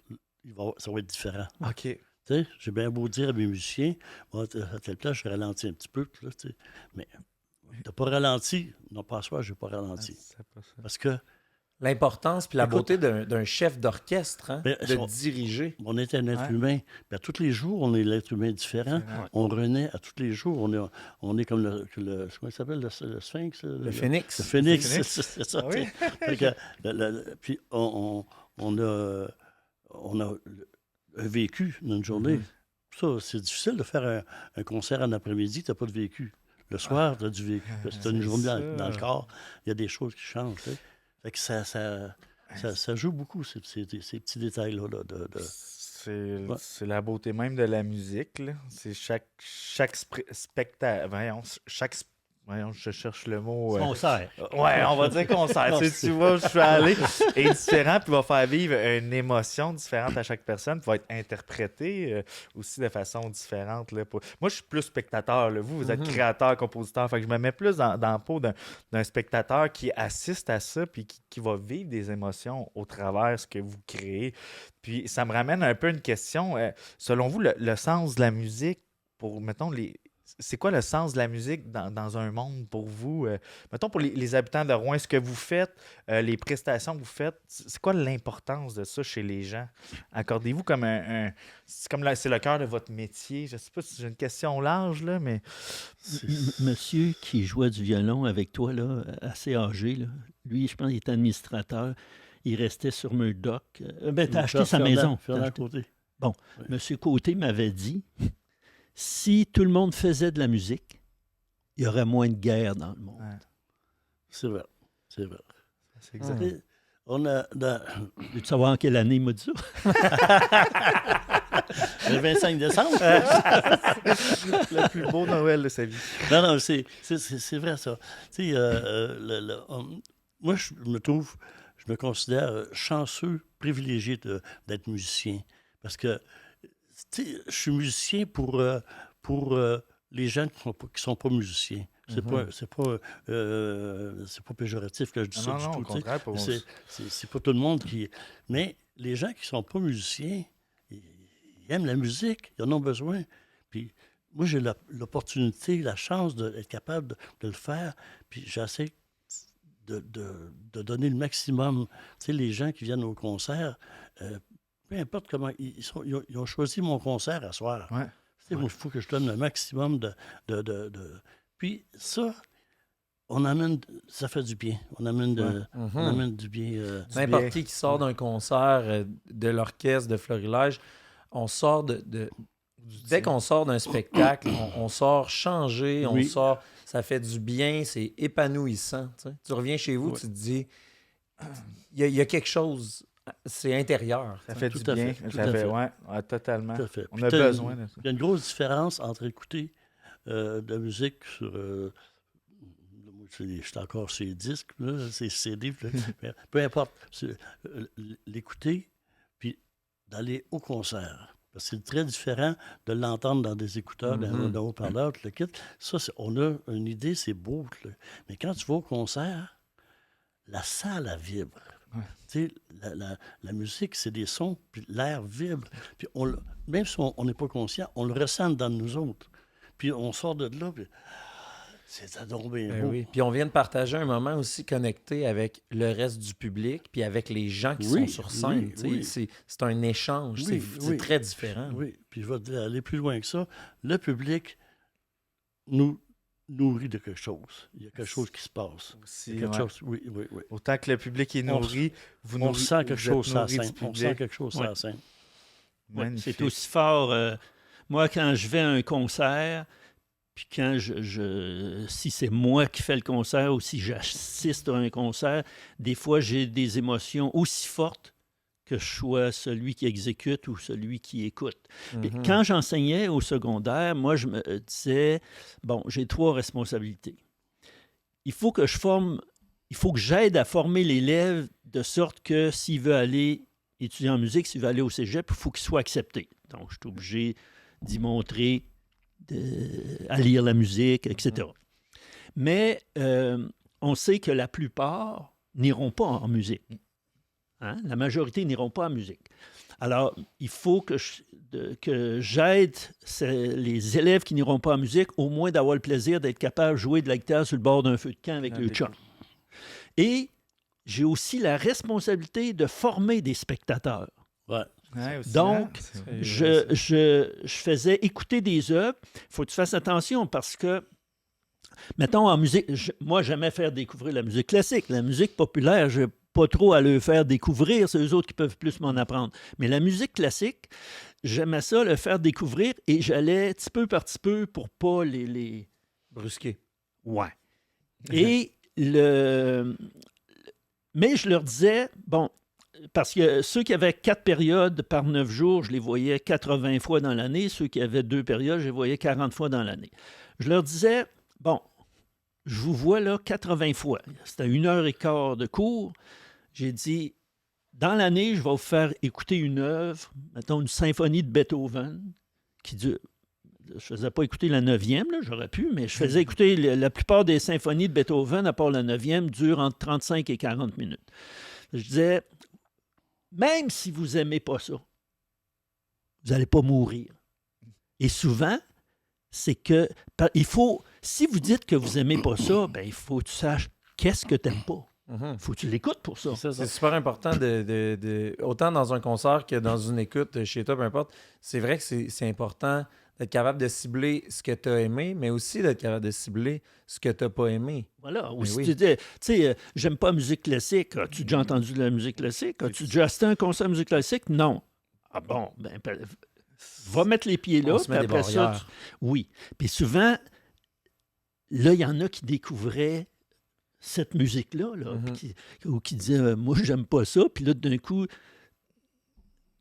ça va être différent. OK. Tu sais, j'ai bien beau dire à mes musiciens, à telle place, je ralentis un petit peu, là, mais... T'as pas ralenti? Non, pas à soir, j'ai pas ralenti. Parce que... L'importance puis la beauté d'un chef d'orchestre, de diriger. On est un être humain. Puis à tous les jours, on est l'être humain différent. On renaît à tous les jours. On est comme le comment il s'appelle, le sphinx? Le phénix. Le phénix, c'est ça. Oui. Puis on a un vécu dans une journée. Ça, c'est difficile de faire un concert en après-midi, t'as pas de vécu. Le soir, tu as du vécu. Parce que tu as une journée dans le corps. Il y a des choses qui changent. Tu sais. Fait que ça joue beaucoup, ces petits détails-là. C'est la beauté même de la musique. Là. C'est chaque spectacle. Voyons, je cherche le mot. Concert. Ouais, on va dire concert. Tu vois, je suis allé. Est différent, puis va faire vivre une émotion différente à chaque personne, puis va être interprétée aussi de façon différente. Là, moi, je suis plus spectateur. Là. Vous êtes créateur, compositeur. Fait que je me mets plus dans la peau d'un spectateur qui assiste à ça, puis qui va vivre des émotions au travers de ce que vous créez. Puis ça me ramène un peu à une question. Selon vous, le sens de la musique, pour, mettons, c'est quoi le sens de la musique dans un monde pour vous? Mettons pour les habitants de Rouen, ce que vous faites, les prestations que vous faites, c'est quoi l'importance de ça chez les gens? Accordez-vous comme c'est le cœur de votre métier? Je ne sais pas si j'ai une question large, là, mais... Monsieur qui jouait du violon avec toi, là, assez âgé, là, lui, je pense qu'il était administrateur. Il restait sur Murdoch. T'as acheté sa maison. Côté. Bon, Monsieur Côté m'avait dit... Si tout le monde faisait de la musique, il y aurait moins de guerre dans le monde. Ouais. C'est vrai. C'est exact. On a... Veux-tu savoir en quelle année il m'a dit ça? Le 25 décembre. Le plus beau Noël de sa vie. Non, c'est vrai, ça. Tu sais, moi, je me considère chanceux, privilégié d'être musicien. Parce que je suis musicien pour les gens qui ne sont pas musiciens. C'est pas péjoratif que je dis ça Non, du non, tout. au contraire, pour moi. C'est pas tout le monde qui... Mais les gens qui ne sont pas musiciens, ils aiment la musique, ils en ont besoin. Puis moi, j'ai l'opportunité, la chance d'être capable de le faire, puis j'essaie de donner le maximum. Tu sais, les gens qui viennent au concert, peu importe comment... Ils ont choisi mon concert à soir. Ouais. Tu sais, moi, il faut que je donne le maximum de... Puis ça, ça fait du bien. On amène du bien. N'importe qui sort d'un concert de l'orchestre de Florilège, on sort dès qu'on sort d'un spectacle, on sort changé, on sort, ça fait du bien, c'est épanouissant. Tu reviens chez vous, tu te dis, il y a quelque chose, c'est intérieur. Ça fait Tout du à bien. fait, tout Ça à fait, fait. ouais, totalement. Tout à fait. On Puis a besoin de ça. Il y a une grosse différence entre écouter de la musique sur... je suis encore sur les disques, là, c'est CD, mais peu importe. L'écouter, puis d'aller au concert. Parce que c'est très différent de l'entendre dans des écouteurs, dans haut-parleur, tout le kit. Ça, on a une idée, c'est beau. Là. Mais quand tu vas au concert, la salle, elle vibre. Ouais. Tu sais, la musique, c'est des sons, puis l'air vibre. Puis même si on n'est pas conscient, on le ressent dans nous autres. Puis on sort de là, puis c'est donc bien beau. Oui. Puis on vient de partager un moment aussi connecté avec le reste du public, puis avec les gens qui sont sur scène. C'est un échange, c'est très différent. Oui, puis je vais aller plus loin que ça. Le public nous nourrit de quelque chose. Il y a quelque chose qui se passe. Aussi, oui. Autant que le public est nourri, on sent quelque chose sur la scène. On sent quelque chose sur la scène. C'est aussi fort. Moi, quand je vais à un concert, puis quand si c'est moi qui fais le concert ou si j'assiste à un concert, des fois, j'ai des émotions aussi fortes que je sois celui qui exécute ou celui qui écoute. Puis quand j'enseignais au secondaire, moi, je me disais, bon, j'ai 3 responsabilités. Il faut que j'aide à former l'élève de sorte que s'il veut aller étudier en musique, s'il veut aller au cégep, il faut qu'il soit accepté. Donc, je suis obligé d'y montrer à lire la musique, etc. Mais on sait que la plupart n'iront pas en musique. Hein? La majorité n'iront pas en musique. Alors, il faut que j'aide les élèves qui n'iront pas en musique, au moins d'avoir le plaisir d'être capable de jouer de la guitare sur le bord d'un feu de camp avec le chum. Et j'ai aussi la responsabilité de former des spectateurs. Ouais. Donc, je faisais écouter des œuvres. Il faut que tu fasses attention parce que, mettons, en musique, moi, j'aimais faire découvrir la musique classique. La musique populaire, je n'ai pas trop à le faire découvrir. C'est eux autres qui peuvent plus m'en apprendre. Mais la musique classique, j'aimais ça, le faire découvrir et j'allais petit peu par petit peu pour pas les brusquer. Ouais. Et mais je leur disais, bon, parce que ceux qui avaient 4 périodes par 9 jours, je les voyais 80 fois dans l'année. Ceux qui avaient 2 périodes, je les voyais 40 fois dans l'année. Je leur disais, bon, je vous vois là 80 fois. C'était 1h15 de cours. J'ai dit, dans l'année, je vais vous faire écouter une œuvre, mettons une symphonie de Beethoven, qui dure... Je ne faisais pas écouter la 9e, là, j'aurais pu, mais je faisais écouter la plupart des symphonies de Beethoven, à part la 9e, durent entre 35 et 40 minutes. Je disais, même si vous n'aimez pas ça, vous n'allez pas mourir. Et souvent, c'est que, si vous dites que vous n'aimez pas ça, ben, il faut que tu saches qu'est-ce que tu n'aimes pas. Il faut que tu l'écoutes pour ça. C'est super important, autant dans un concert que dans une écoute chez toi, peu importe. C'est vrai que c'est important d'être capable de cibler ce que tu as aimé, mais aussi d'être capable de cibler ce que tu n'as pas aimé. Voilà. Ou si tu dis, tu sais, j'aime pas la musique classique. As-tu déjà entendu de la musique classique? As-tu déjà assisté à un concert de musique classique? Non. Ah bon, ben, va mettre les pieds là. On se met des barrières. Oui. Puis souvent, là, il y en a qui découvraient cette musique-là, ou qui disaient, moi, j'aime pas ça. Puis là, d'un coup,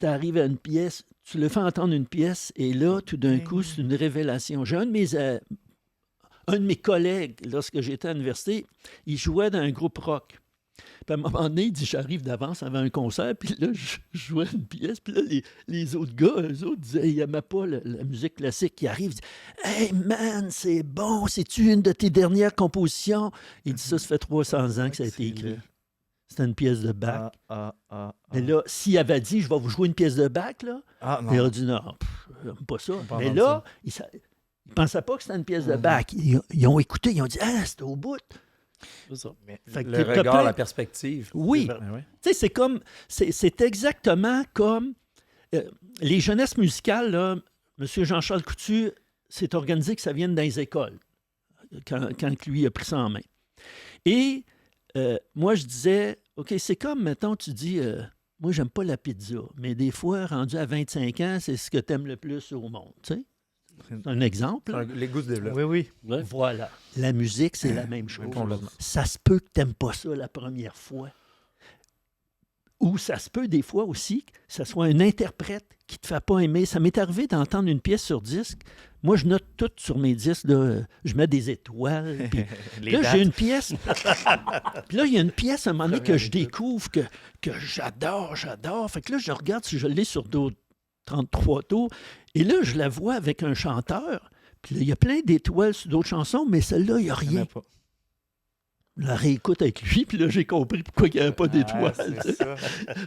tu arrives à une pièce, tu le fais entendre une pièce, et là, tout d'un coup, c'est une révélation. J'ai un de mes collègues, lorsque j'étais à l'université, il jouait dans un groupe rock. Puis à un moment donné, il dit, j'arrive d'avance avant un concert, puis là, je jouais une pièce, puis là, les autres gars, eux autres, disaient, ils n'aimaient pas la musique classique qui arrive. Ils disent, hey man, c'est bon, c'est-tu une de tes dernières compositions? Il dit, ça fait 300 ans que ça a été écrit. C'était une pièce de Bach. Mais là, s'il avait dit, je vais vous jouer une pièce de Bach, là, il aurait dit, non, j'aime pas ça. Mais là, il ne pensaient pas que c'était une pièce de Bach. Ils ont écouté, ils ont dit, ah, c'était au bout. C'est ça. Le regard, la perspective. Oui. Tu sais, c'est exactement comme les jeunesses musicales, là, M. Jean-Charles Coutu s'est organisé que ça vienne dans les écoles quand lui a pris ça en main. Et moi, je disais, OK, c'est comme, mettons, tu dis, moi, j'aime pas la pizza, mais des fois, rendu à 25 ans, c'est ce que tu aimes le plus au monde, tu sais. C'est un exemple. Les goûts se développent. Oui. Ouais. Voilà. La musique, c'est la même chose. Complètement. Ça se peut que tu n'aimes pas ça la première fois. Ou ça se peut des fois aussi que ce soit un interprète qui ne te fait pas aimer. Ça m'est arrivé d'entendre une pièce sur disque. Moi, je note tout sur mes disques. Là. Je mets des étoiles. Puis là, j'ai une pièce. Puis là, il y a une pièce à un moment donné que je découvre que j'adore. Fait que là, je regarde si je l'ai sur d'autres 33 tours. Et là, je la vois avec un chanteur. Puis là, il y a plein d'étoiles sur d'autres chansons, mais celle-là, il n'y a rien. Je la réécoute avec lui, puis là, j'ai compris pourquoi il n'y avait pas d'étoiles.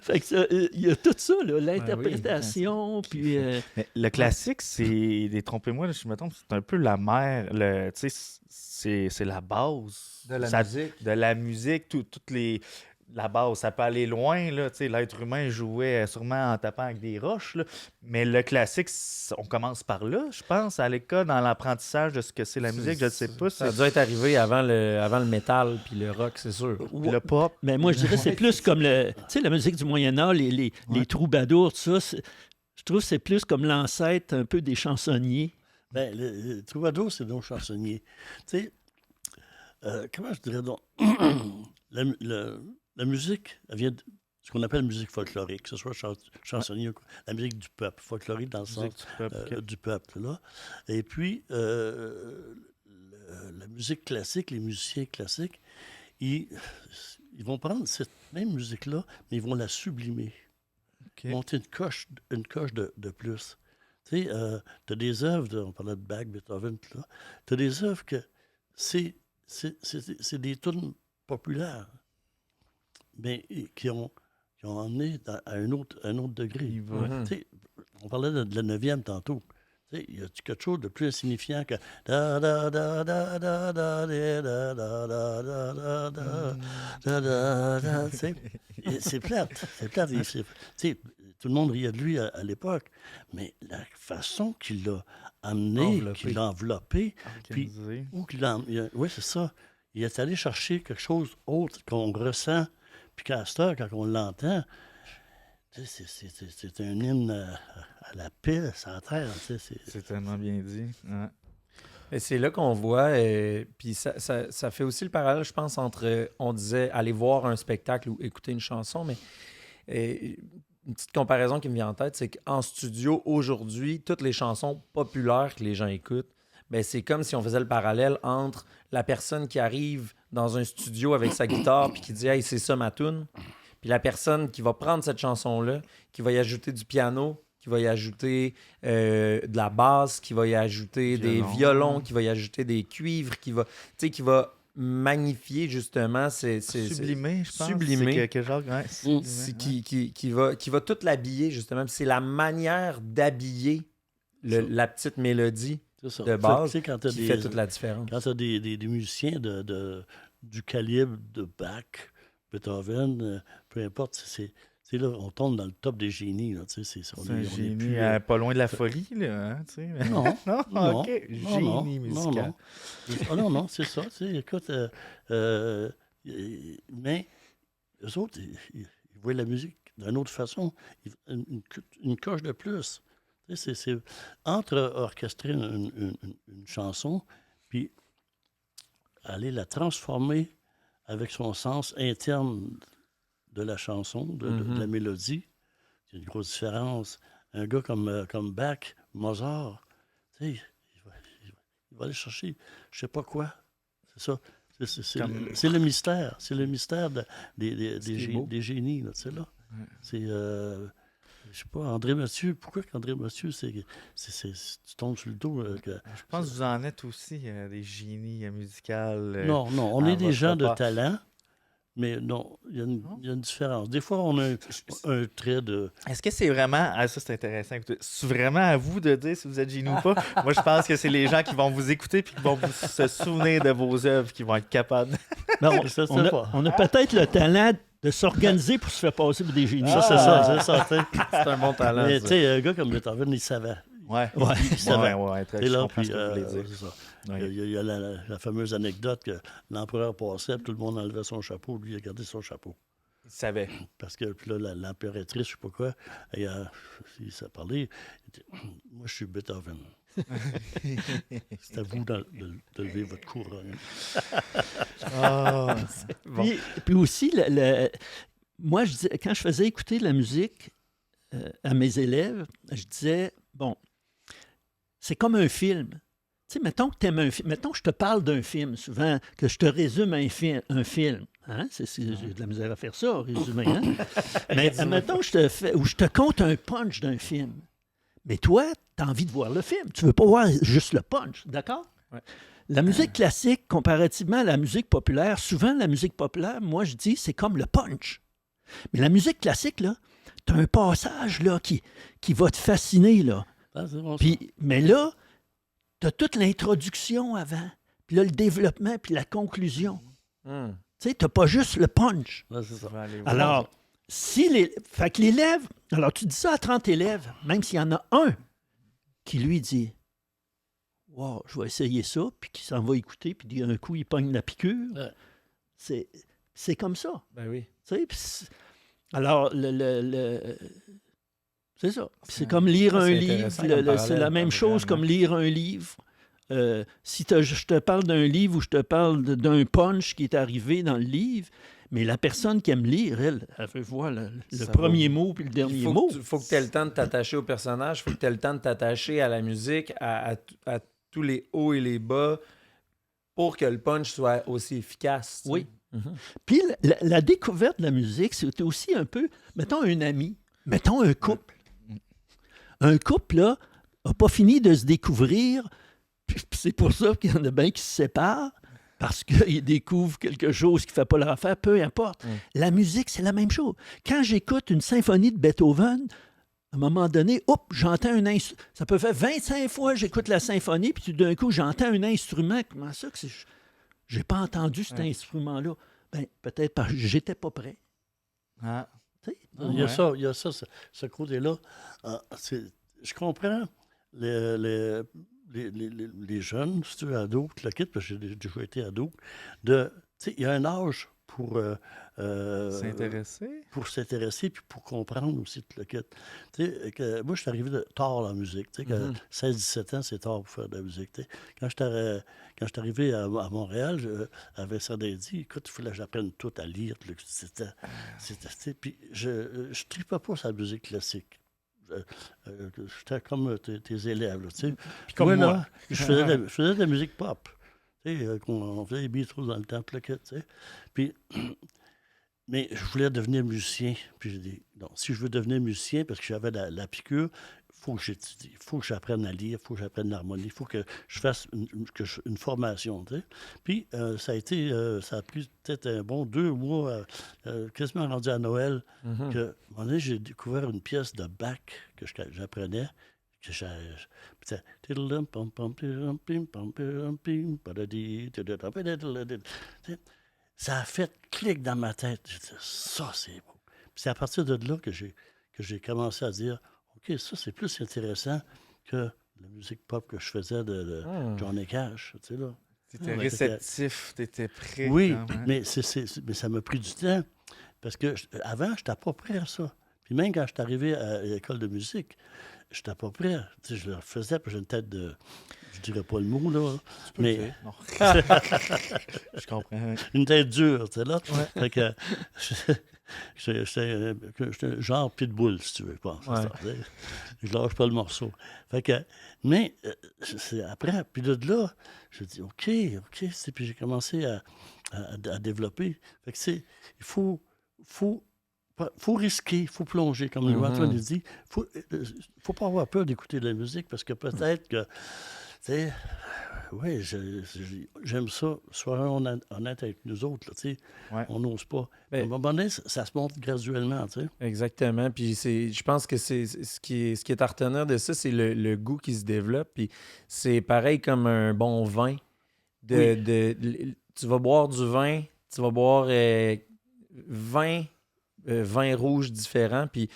Fait que il y a tout ça, là, l'interprétation, puis... Mais le classique, c'est... Détrompez-moi, je me trompe, c'est un peu la mère, tu sais, c'est la base. De la musique. De la musique, toutes les... La base, ça peut aller loin, là, tu sais, l'être humain jouait sûrement en tapant avec des roches, là, mais le classique, on commence par là, je pense, à l'école, dans l'apprentissage de ce que c'est la musique, je ne sais pas. Ça a dû être arrivé avant le métal puis le rock, c'est sûr. Puis le pop. Mais moi, je dirais c'est plus comme tu sais, la musique du Moyen-Âge, les troubadours, tout ça, je trouve que c'est plus comme l'ancêtre un peu des chansonniers. Ben, le troubadour, c'est donc chansonnier. Tu sais, comment je dirais donc... La musique, elle vient de ce qu'on appelle musique folklorique, que ce soit chansonnier ou quoi. La musique du peuple, folklorique dans le sens du peuple. Là. Et puis, la musique classique, les musiciens classiques, ils vont prendre cette même musique-là, mais ils vont la sublimer. Monter une coche de plus. Tu sais, tu as des œuvres, on parlait de Bach, Beethoven, tu as des œuvres que c'est des tunes populaires, mais qui ont emmené à un autre degré. On parlait de la 9e tantôt. Il y a quelque chose de plus insignifiant que c'est plate. Tout le monde riait de lui à l'époque, mais la façon qu'il l'a amené, qu'il l'a enveloppé, puis oui, c'est ça. Il est allé chercher quelque chose d'autre qu'on ressent, puis qu'à cette heure, quand on l'entend, c'est un hymne à la paix, à la terre. C'est tellement bien dit. Ouais. Et c'est là qu'on voit, puis ça fait aussi le parallèle, je pense, entre, on disait, aller voir un spectacle ou écouter une chanson, mais une petite comparaison qui me vient en tête, c'est qu'en studio, aujourd'hui, toutes les chansons populaires que les gens écoutent, ben c'est comme si on faisait le parallèle entre la personne qui arrive dans un studio avec sa guitare puis qui dit « Hey, c'est ça ma toune », puis la personne qui va prendre cette chanson-là, qui va y ajouter du piano, qui va y ajouter de la basse, qui va y ajouter des violons, qui va y ajouter des cuivres, qui va magnifier justement sublimer, je pense. Sublimer. Qui va tout l'habiller justement. Puis c'est la manière d'habiller la petite mélodie de base qui fait toute la différence. Quand tu as des musiciens du calibre de Bach, Beethoven, peu importe, là, on tombe dans le top des génies. Là, c'est un génie pas loin de la folie. Là, hein, non. OK. Génie musical. Non, c'est ça. Écoute, mais eux autres, ils voient la musique d'une autre façon, une coche de plus. C'est entre orchestrer une chanson, puis aller la transformer avec son sens interne de la chanson, de la mélodie. Il y a une grosse différence. Un gars comme Bach, Mozart, il va aller chercher je sais pas quoi. C'est ça. C'est le mystère. C'est le mystère des génies, là, tu sais, là. Ouais. C'est... je sais pas, André Mathieu, pourquoi qu'André Mathieu, tu tombes sur le dos? Je pense que vous en êtes aussi des génies musicaux. Non, on à est des votre gens de part. talent, mais non, il y a une différence. Des fois, on a un trait de... Est-ce que c'est vraiment... Ah, ça, c'est intéressant. Écoutez, c'est vraiment à vous de dire si vous êtes génie ou pas? Moi, je pense que c'est les gens qui vont vous écouter puis qui vont se souvenir de vos œuvres qui vont être capables. Ben, pas. on a peut-être le talent de s'organiser pour se faire passer pour des génies. Ça, c'est ça, tu sais. C'est un bon talent. Mais ça. tu sais, un gars comme Beethoven, il savait. Ouais. Il savait. Très, Et je là, comprends puis, ce que vous voulez dire. c'est ça. Ouais. Il y a la fameuse anecdote que l'empereur passait, puis tout le monde enlevait son chapeau, lui, il a gardé son chapeau. Il savait. Parce que puis là, l'impératrice, je sais pas quoi, il s'est parlé, il dit, moi, je suis Beethoven. C'est à vous de lever votre couronne. Ah, bon. Puis aussi, moi, quand je faisais écouter de la musique à mes élèves, je disais, bon, c'est comme un film. Tu sais, mettons que tu aimes un film. Mettons que je te parle d'un film, souvent, que je te résume un film. Hein? J'ai de la misère à faire ça, résumer. Hein? Mais mettons que je te conte un punch d'un film. Mais toi, tu as envie de voir le film. Tu veux pas voir juste le punch, d'accord? Ouais. La musique classique, comparativement à la musique populaire, souvent la musique populaire, moi je dis, c'est comme le punch. Mais la musique classique, là, tu as un passage là, qui va te fasciner. Là. Ah, c'est bon, Puis, mais là, tu as toute l'introduction avant, puis là, le développement, puis la conclusion. Hmm. Tu sais, tu n'as pas juste le punch. ça. C'est ça. On va aller voir. Alors, fait que l'élève, alors tu dis ça à 30 élèves, même s'il y en a un qui lui dit wow, je vais essayer ça, puis qui s'en va écouter, puis d'un coup, il pogne la piqûre. Ouais. C'est comme ça. Ben oui. Tu sais, alors, c'est ça. Puis c'est comme lire un livre. intéressant comme parallèle, C'est la même chose vraiment. comme lire un livre. Si je te parle d'un livre ou je te parle d'un punch qui est arrivé dans le livre, mais la personne qui aime lire, elle veut voir le Ça premier mot puis le dernier mot. Il faut que tu aies le temps de t'attacher au personnage, il faut que tu aies le temps de t'attacher à la musique, à tous les hauts et les bas, pour que le punch soit aussi efficace. tu sais. Oui. Mhm. Puis la découverte de la musique, c'est aussi un peu, mettons un ami, mettons un couple. Un couple, là, n'a pas fini de se découvrir, puis c'est pour ça qu'il y en a bien qui se séparent, parce qu'ils découvrent quelque chose qui ne fait pas leur affaire, peu importe. La musique, c'est la même chose. Quand j'écoute une symphonie de Beethoven, à un moment donné, j'entends un instrument. Ça peut faire 25 fois que j'écoute la symphonie, puis tout d'un coup, j'entends un instrument. Comment ça que j'ai pas entendu cet instrument-là? Ben, peut-être parce que j'étais pas prêt. Ah. Tu sais? Il y a ça, ce côté-là. Je comprends les jeunes, si tu veux, ados, qui le quittent, parce que j'ai déjà été ado, il y a un âge pour S'intéresser? pour s'intéresser puis pour comprendre aussi tout le kit. Moi, je suis arrivé tard dans la musique. Tu sais, 16-17 ans, c'est tard pour faire de la musique. Tu sais. Quand je suis arrivé à Montréal, avec Sardaisie, écoute, il fallait que j'apprenne tout à lire. Puis je ne tripais pas sur la musique classique. J'étais comme tes élèves. Là, tu sais. comme moi. Là, je faisais de la musique pop. Tu sais, on faisait des Beatles dans le temps, le kit, tu sais. Puis... Mais je voulais devenir musicien. Puis j'ai dit, non, si je veux devenir musicien, parce que j'avais la piqûre, il faut que j'étudie, il faut que j'apprenne à lire, il faut que j'apprenne l'harmonie, il faut que je fasse une formation. Tu sais. Puis ça a pris peut-être un bon 2 mois, quasiment rendu à Noël, que, à un moment donné, j'ai découvert une pièce de Bach que j'apprenais. Ça a fait clic dans ma tête. J'ai dit, ça, c'est beau. Puis c'est à partir de là que j'ai commencé à dire, OK, ça, c'est plus intéressant que la musique pop que je faisais de Johnny Cash. Tu sais, là. T'étais réceptif, t'étais prêt. Oui, quand même. mais ça m'a pris du temps. Parce que avant, je n'étais pas prêt à ça. Puis même quand je suis arrivé à l'école de musique, je n'étais pas prêt. Tu sais, je le faisais, puis j'ai une tête de... Je dirais pas le mot, là. Mais Non. Je comprends. une tête dure, tu sais, là. Ouais. Fait que J'étais genre pitbull, si tu veux pas. Je lâche pas le morceau. Fait que, mais après, puis de là, je dis OK, puis j'ai commencé à développer. Fait que il faut risquer, il faut plonger, comme Antoine le dit. Faut pas avoir peur d'écouter de la musique parce que peut-être que, tu sais, oui, j'aime ça. Soyons honnêtes avec nous autres, tu sais. On n'ose pas. À un moment donné, ça se monte graduellement, tu sais. Exactement. Puis je pense que c'est ce qui est à retenir de ça, c'est le goût qui se développe. Puis c'est pareil comme un bon vin. Tu vas boire du vin, tu vas boire 20 vins rouges différents, puis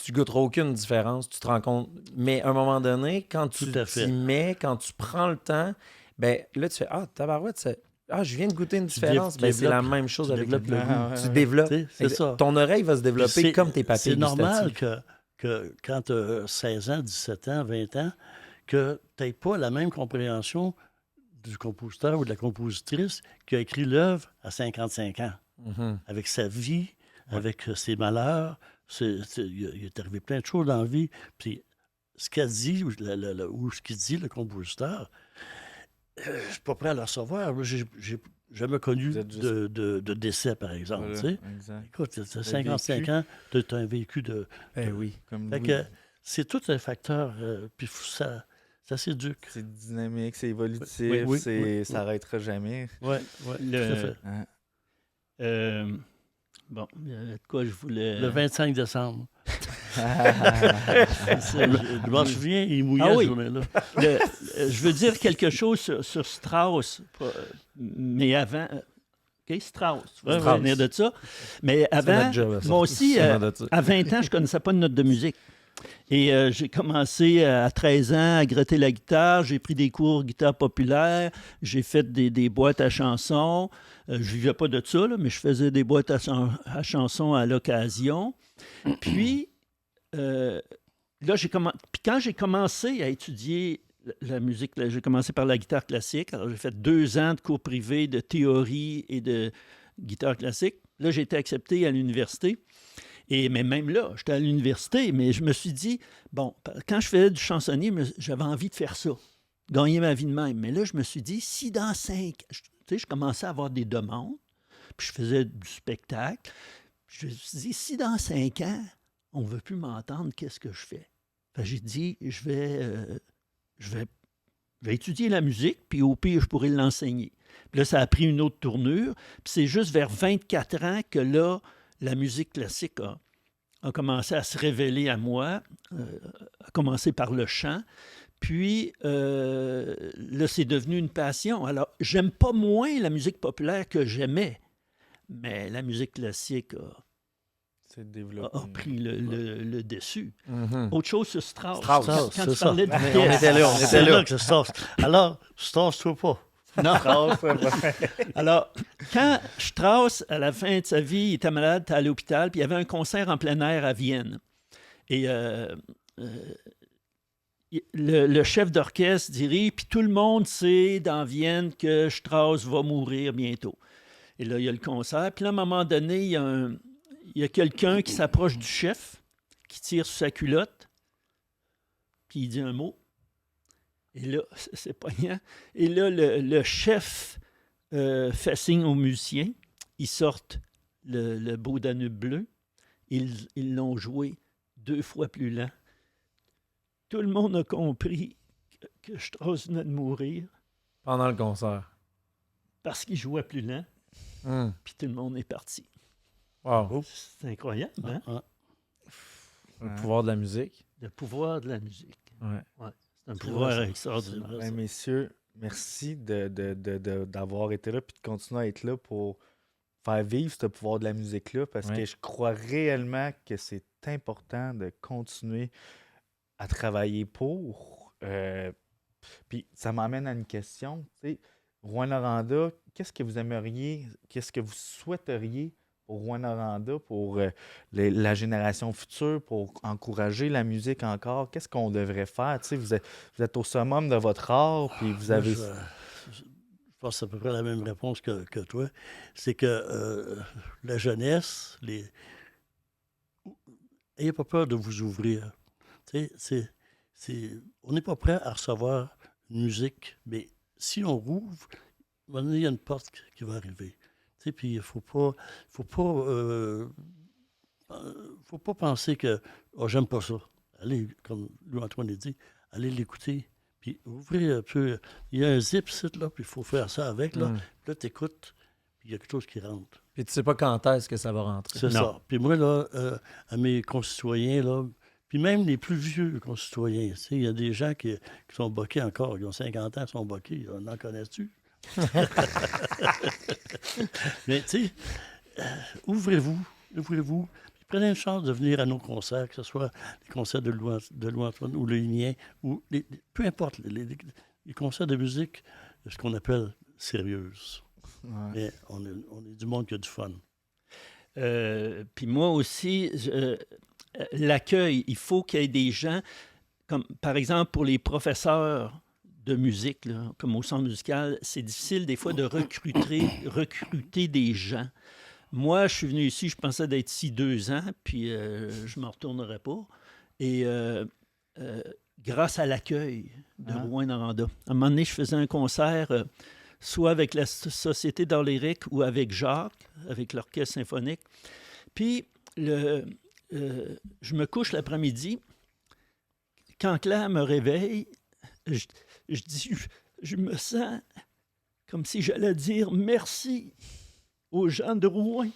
tu goûteras aucune différence, tu te rends compte. Mais à un moment donné, quand tu t'y mets, quand tu prends le temps, ben là, tu fais « Ah, tabarouette, je viens de goûter une différence. » Ben, c'est la même chose avec le goût. Tu développes. C'est ça. Ton oreille va se développer comme tes papilles gustatives. C'est normal que quand tu as 16 ans, 17 ans, 20 ans, que tu n'aies pas la même compréhension du compositeur ou de la compositrice qui a écrit l'œuvre à 55 ans, avec sa vie, avec ses malheurs. Il est arrivé plein de choses dans la vie. Puis ce qu'elle dit, ou ce qu'il dit, le compositeur, je ne suis pas prêt à le recevoir. J'ai jamais connu de décès, par exemple. Voilà, tu sais. Écoute, tu as 55 ans, tu as un vécu de... oui. C'est tout un facteur. Puis ça s'éduque. C'est dynamique, c'est évolutif, ça n'arrêtera jamais. Oui, tout à fait. Bon, de quoi je voulais... Le 25 décembre. Je m'en souviens, il mouillait cette journée-là. Je veux dire quelque chose sur Strauss, mais avant... OK, Strauss, tu vas revenir de ça. Mais avant, moi aussi, à 20 ans, je ne connaissais pas de notes de musique. Et j'ai commencé à 13 ans à gratter la guitare. J'ai pris des cours de guitare populaire. J'ai fait des boîtes à chansons. Je ne vivais pas de ça, là, mais je faisais des boîtes à chansons à l'occasion. Puis, là, Puis quand j'ai commencé à étudier la musique, là, j'ai commencé par la guitare classique. Alors, j'ai fait 2 ans de cours privés de théorie et de guitare classique. Là, j'ai été accepté à l'université. Mais même là, j'étais à l'université, mais je me suis dit, bon, quand je faisais du chansonnier, j'avais envie de faire ça, gagner ma vie de même. Mais là, je me suis dit, si dans 5... Tu sais, je commençais à avoir des demandes, puis je faisais du spectacle. Je me suis dit, si dans 5 ans, on ne veut plus m'entendre, qu'est-ce que je fais? Fait que j'ai dit, je vais étudier la musique, puis au pire, je pourrais l'enseigner. Puis là, ça a pris une autre tournure. Puis c'est juste vers 24 ans que là, la musique classique a commencé à se révéler à moi, a commencé par le chant. Puis, là, c'est devenu une passion. Alors, j'aime pas moins la musique populaire que j'aimais, mais la musique classique a pris le dessus. Autre chose sur Strauss. Quand tu parlais de vitesse. On était là. C'est là que Strauss. Alors, Strauss-toi pas. Non. Alors, quand Strauss, à la fin de sa vie, il était malade, il était à l'hôpital, puis il y avait un concert en plein air à Vienne. Et le chef d'orchestre dirige, puis tout le monde sait dans Vienne que Strauss va mourir bientôt. Et là, il y a le concert. Puis là, à un moment donné, il y a quelqu'un qui s'approche du chef, qui tire sur sa culotte, puis il dit un mot. Et là, c'est poignant. Et là, le chef fait signe aux musiciens. Ils sortent le Beau Danube bleu. Ils l'ont joué 2 fois plus lent. Tout le monde a compris que Strauss venait de mourir. Pendant le concert. Parce qu'il jouait plus lent. Puis tout le monde est parti. Wow. C'est incroyable, hein? Le pouvoir de la musique. Le pouvoir de la musique. Ouais. C'est un pouvoir extraordinaire. Messieurs, merci d'avoir été là et de continuer à être là pour faire vivre ce pouvoir de la musique-là parce que je crois réellement que c'est important de continuer à travailler pour. Puis ça m'amène à une question. Rouyn-Noranda, qu'est-ce que vous aimeriez, qu'est-ce que vous souhaiteriez pour Rouyn-Noranda, pour la génération future, pour encourager la musique encore? Qu'est-ce qu'on devrait faire? Vous êtes au summum de votre art, puis vous avez... pense que c'est à peu près la même réponse que toi. C'est que la jeunesse, n'ayez pas peur de vous ouvrir. Tu sais, on n'est pas prêt à recevoir une musique, mais si on rouvre, à un moment donné, il y a une porte qui va arriver. Tu sais, puis il faut pas penser que j'aime pas ça. Allez, comme Louis-Antoine a dit, allez l'écouter. Puis ouvrez un peu. Il y a un zip site, là, puis il faut faire ça avec. Là, Puis là tu écoutes, puis il y a quelque chose qui rentre. Puis tu sais pas quand est-ce que ça va rentrer. C'est ça. Puis moi, là, à mes concitoyens, là, puis même les plus vieux concitoyens, tu sais, il y a des gens qui sont boqués encore, ils ont 50 ans, ils sont boqués. On en connais-tu? Mais tu sais, ouvrez-vous. Puis prenez une chance de venir à nos concerts, que ce soit les concerts de Louis-Antoine ou le Linien, ou peu importe, les concerts de musique, ce qu'on appelle sérieuse. Ouais. Mais on est du monde qui a du fun. Puis moi aussi, l'accueil, il faut qu'il y ait des gens, comme par exemple pour les professeurs de musique, là, comme au centre musical, c'est difficile des fois de recruter des gens. Moi, je suis venu ici, je pensais d'être ici 2 ans, puis je ne m'en retournerai pas. Et grâce à l'accueil de Rouyn-Noranda, à un moment donné, je faisais un concert, soit avec la Société d'art lyrique ou avec Jacques, avec l'orchestre symphonique. Puis, je me couche l'après-midi. Quand Claire me réveille, je dis, je me sens comme si j'allais dire merci aux gens de Rouen.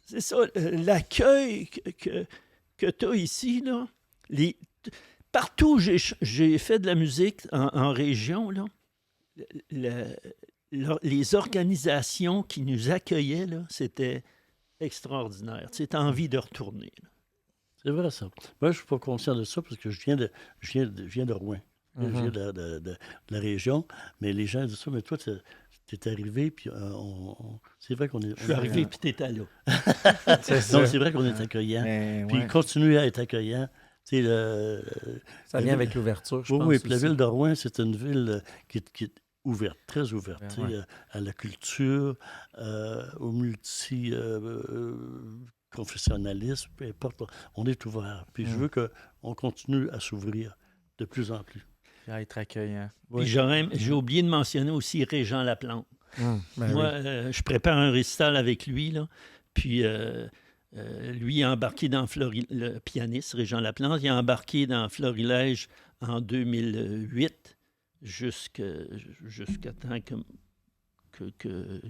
C'est ça, l'accueil que tu as ici, là, partout où j'ai fait de la musique en région, là, les organisations qui nous accueillaient, là, c'était extraordinaire. Tu as envie de retourner. Là. C'est vrai, ça. Moi, je ne suis pas conscient de ça parce que je viens de Rouen. Je viens de la région. Mais les gens disent ça, mais toi, tu es arrivé, puis c'est vrai qu'on est... Je suis arrivé, puis tu étais là. Donc, c'est vrai qu'on est accueillant. Puis continuer à être accueillant. Ça vient avec l'ouverture, je pense. Oui, puis la ville de Rouen, c'est une ville qui est ouverte, très ouverte, à la culture, au multi-confessionnalisme, peu importe. On est ouvert. Puis je veux qu'on continue à s'ouvrir de plus en plus. À être accueillant. Puis j'ai oublié de mentionner aussi Régent Laplante. Moi, je prépare un récital avec lui, là, puis lui est embarqué dans le pianiste, Régent Laplante, il est embarqué dans Florilège en 2008, jusqu'à temps que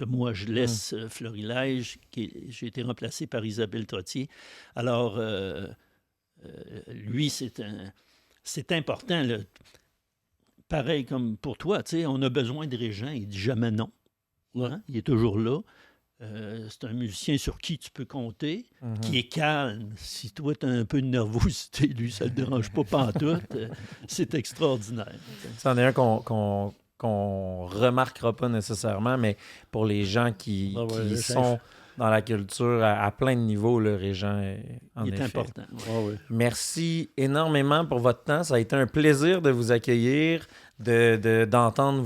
moi je laisse Florilège, j'ai été remplacé par Isabelle Trottier. Alors, lui, c'est important. Là. Pareil comme pour toi, tu sais, on a besoin de Régent, il dit jamais non. Hein? Il est toujours là. C'est un musicien sur qui tu peux compter, qui est calme. Si toi, tu as un peu de nervosité, lui, ça ne le dérange pas pantoute. C'est extraordinaire. C'en est un qu'on remarquera pas nécessairement, mais pour les gens qui sont dans la culture à plein de niveaux, le Régent est important. Merci énormément pour votre temps. Ça a été un plaisir de vous accueillir, d'entendre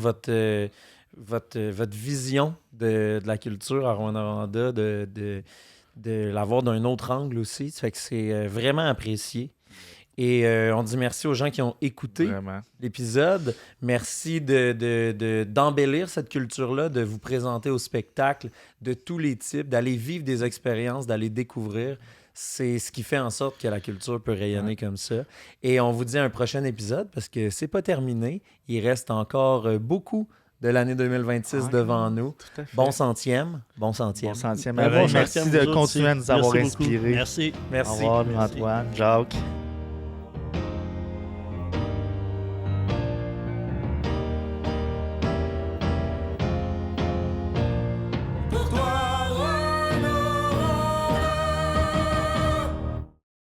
votre vision de la culture à Rouyn-Noranda, de l'avoir d'un autre angle aussi. Ça fait que c'est vraiment apprécié. Et on dit merci aux gens qui ont écouté l'épisode. Merci d'embellir cette culture-là, de vous présenter au spectacle de tous les types, d'aller vivre des expériences, d'aller découvrir. C'est ce qui fait en sorte que la culture peut rayonner comme ça. Et on vous dit à un prochain épisode parce que c'est pas terminé. Il reste encore beaucoup de l'année 2026 devant nous. Bon centième. Bon centième. Merci de continuer à nous avoir inspirés. Merci. Au revoir, Antoine, Jacques.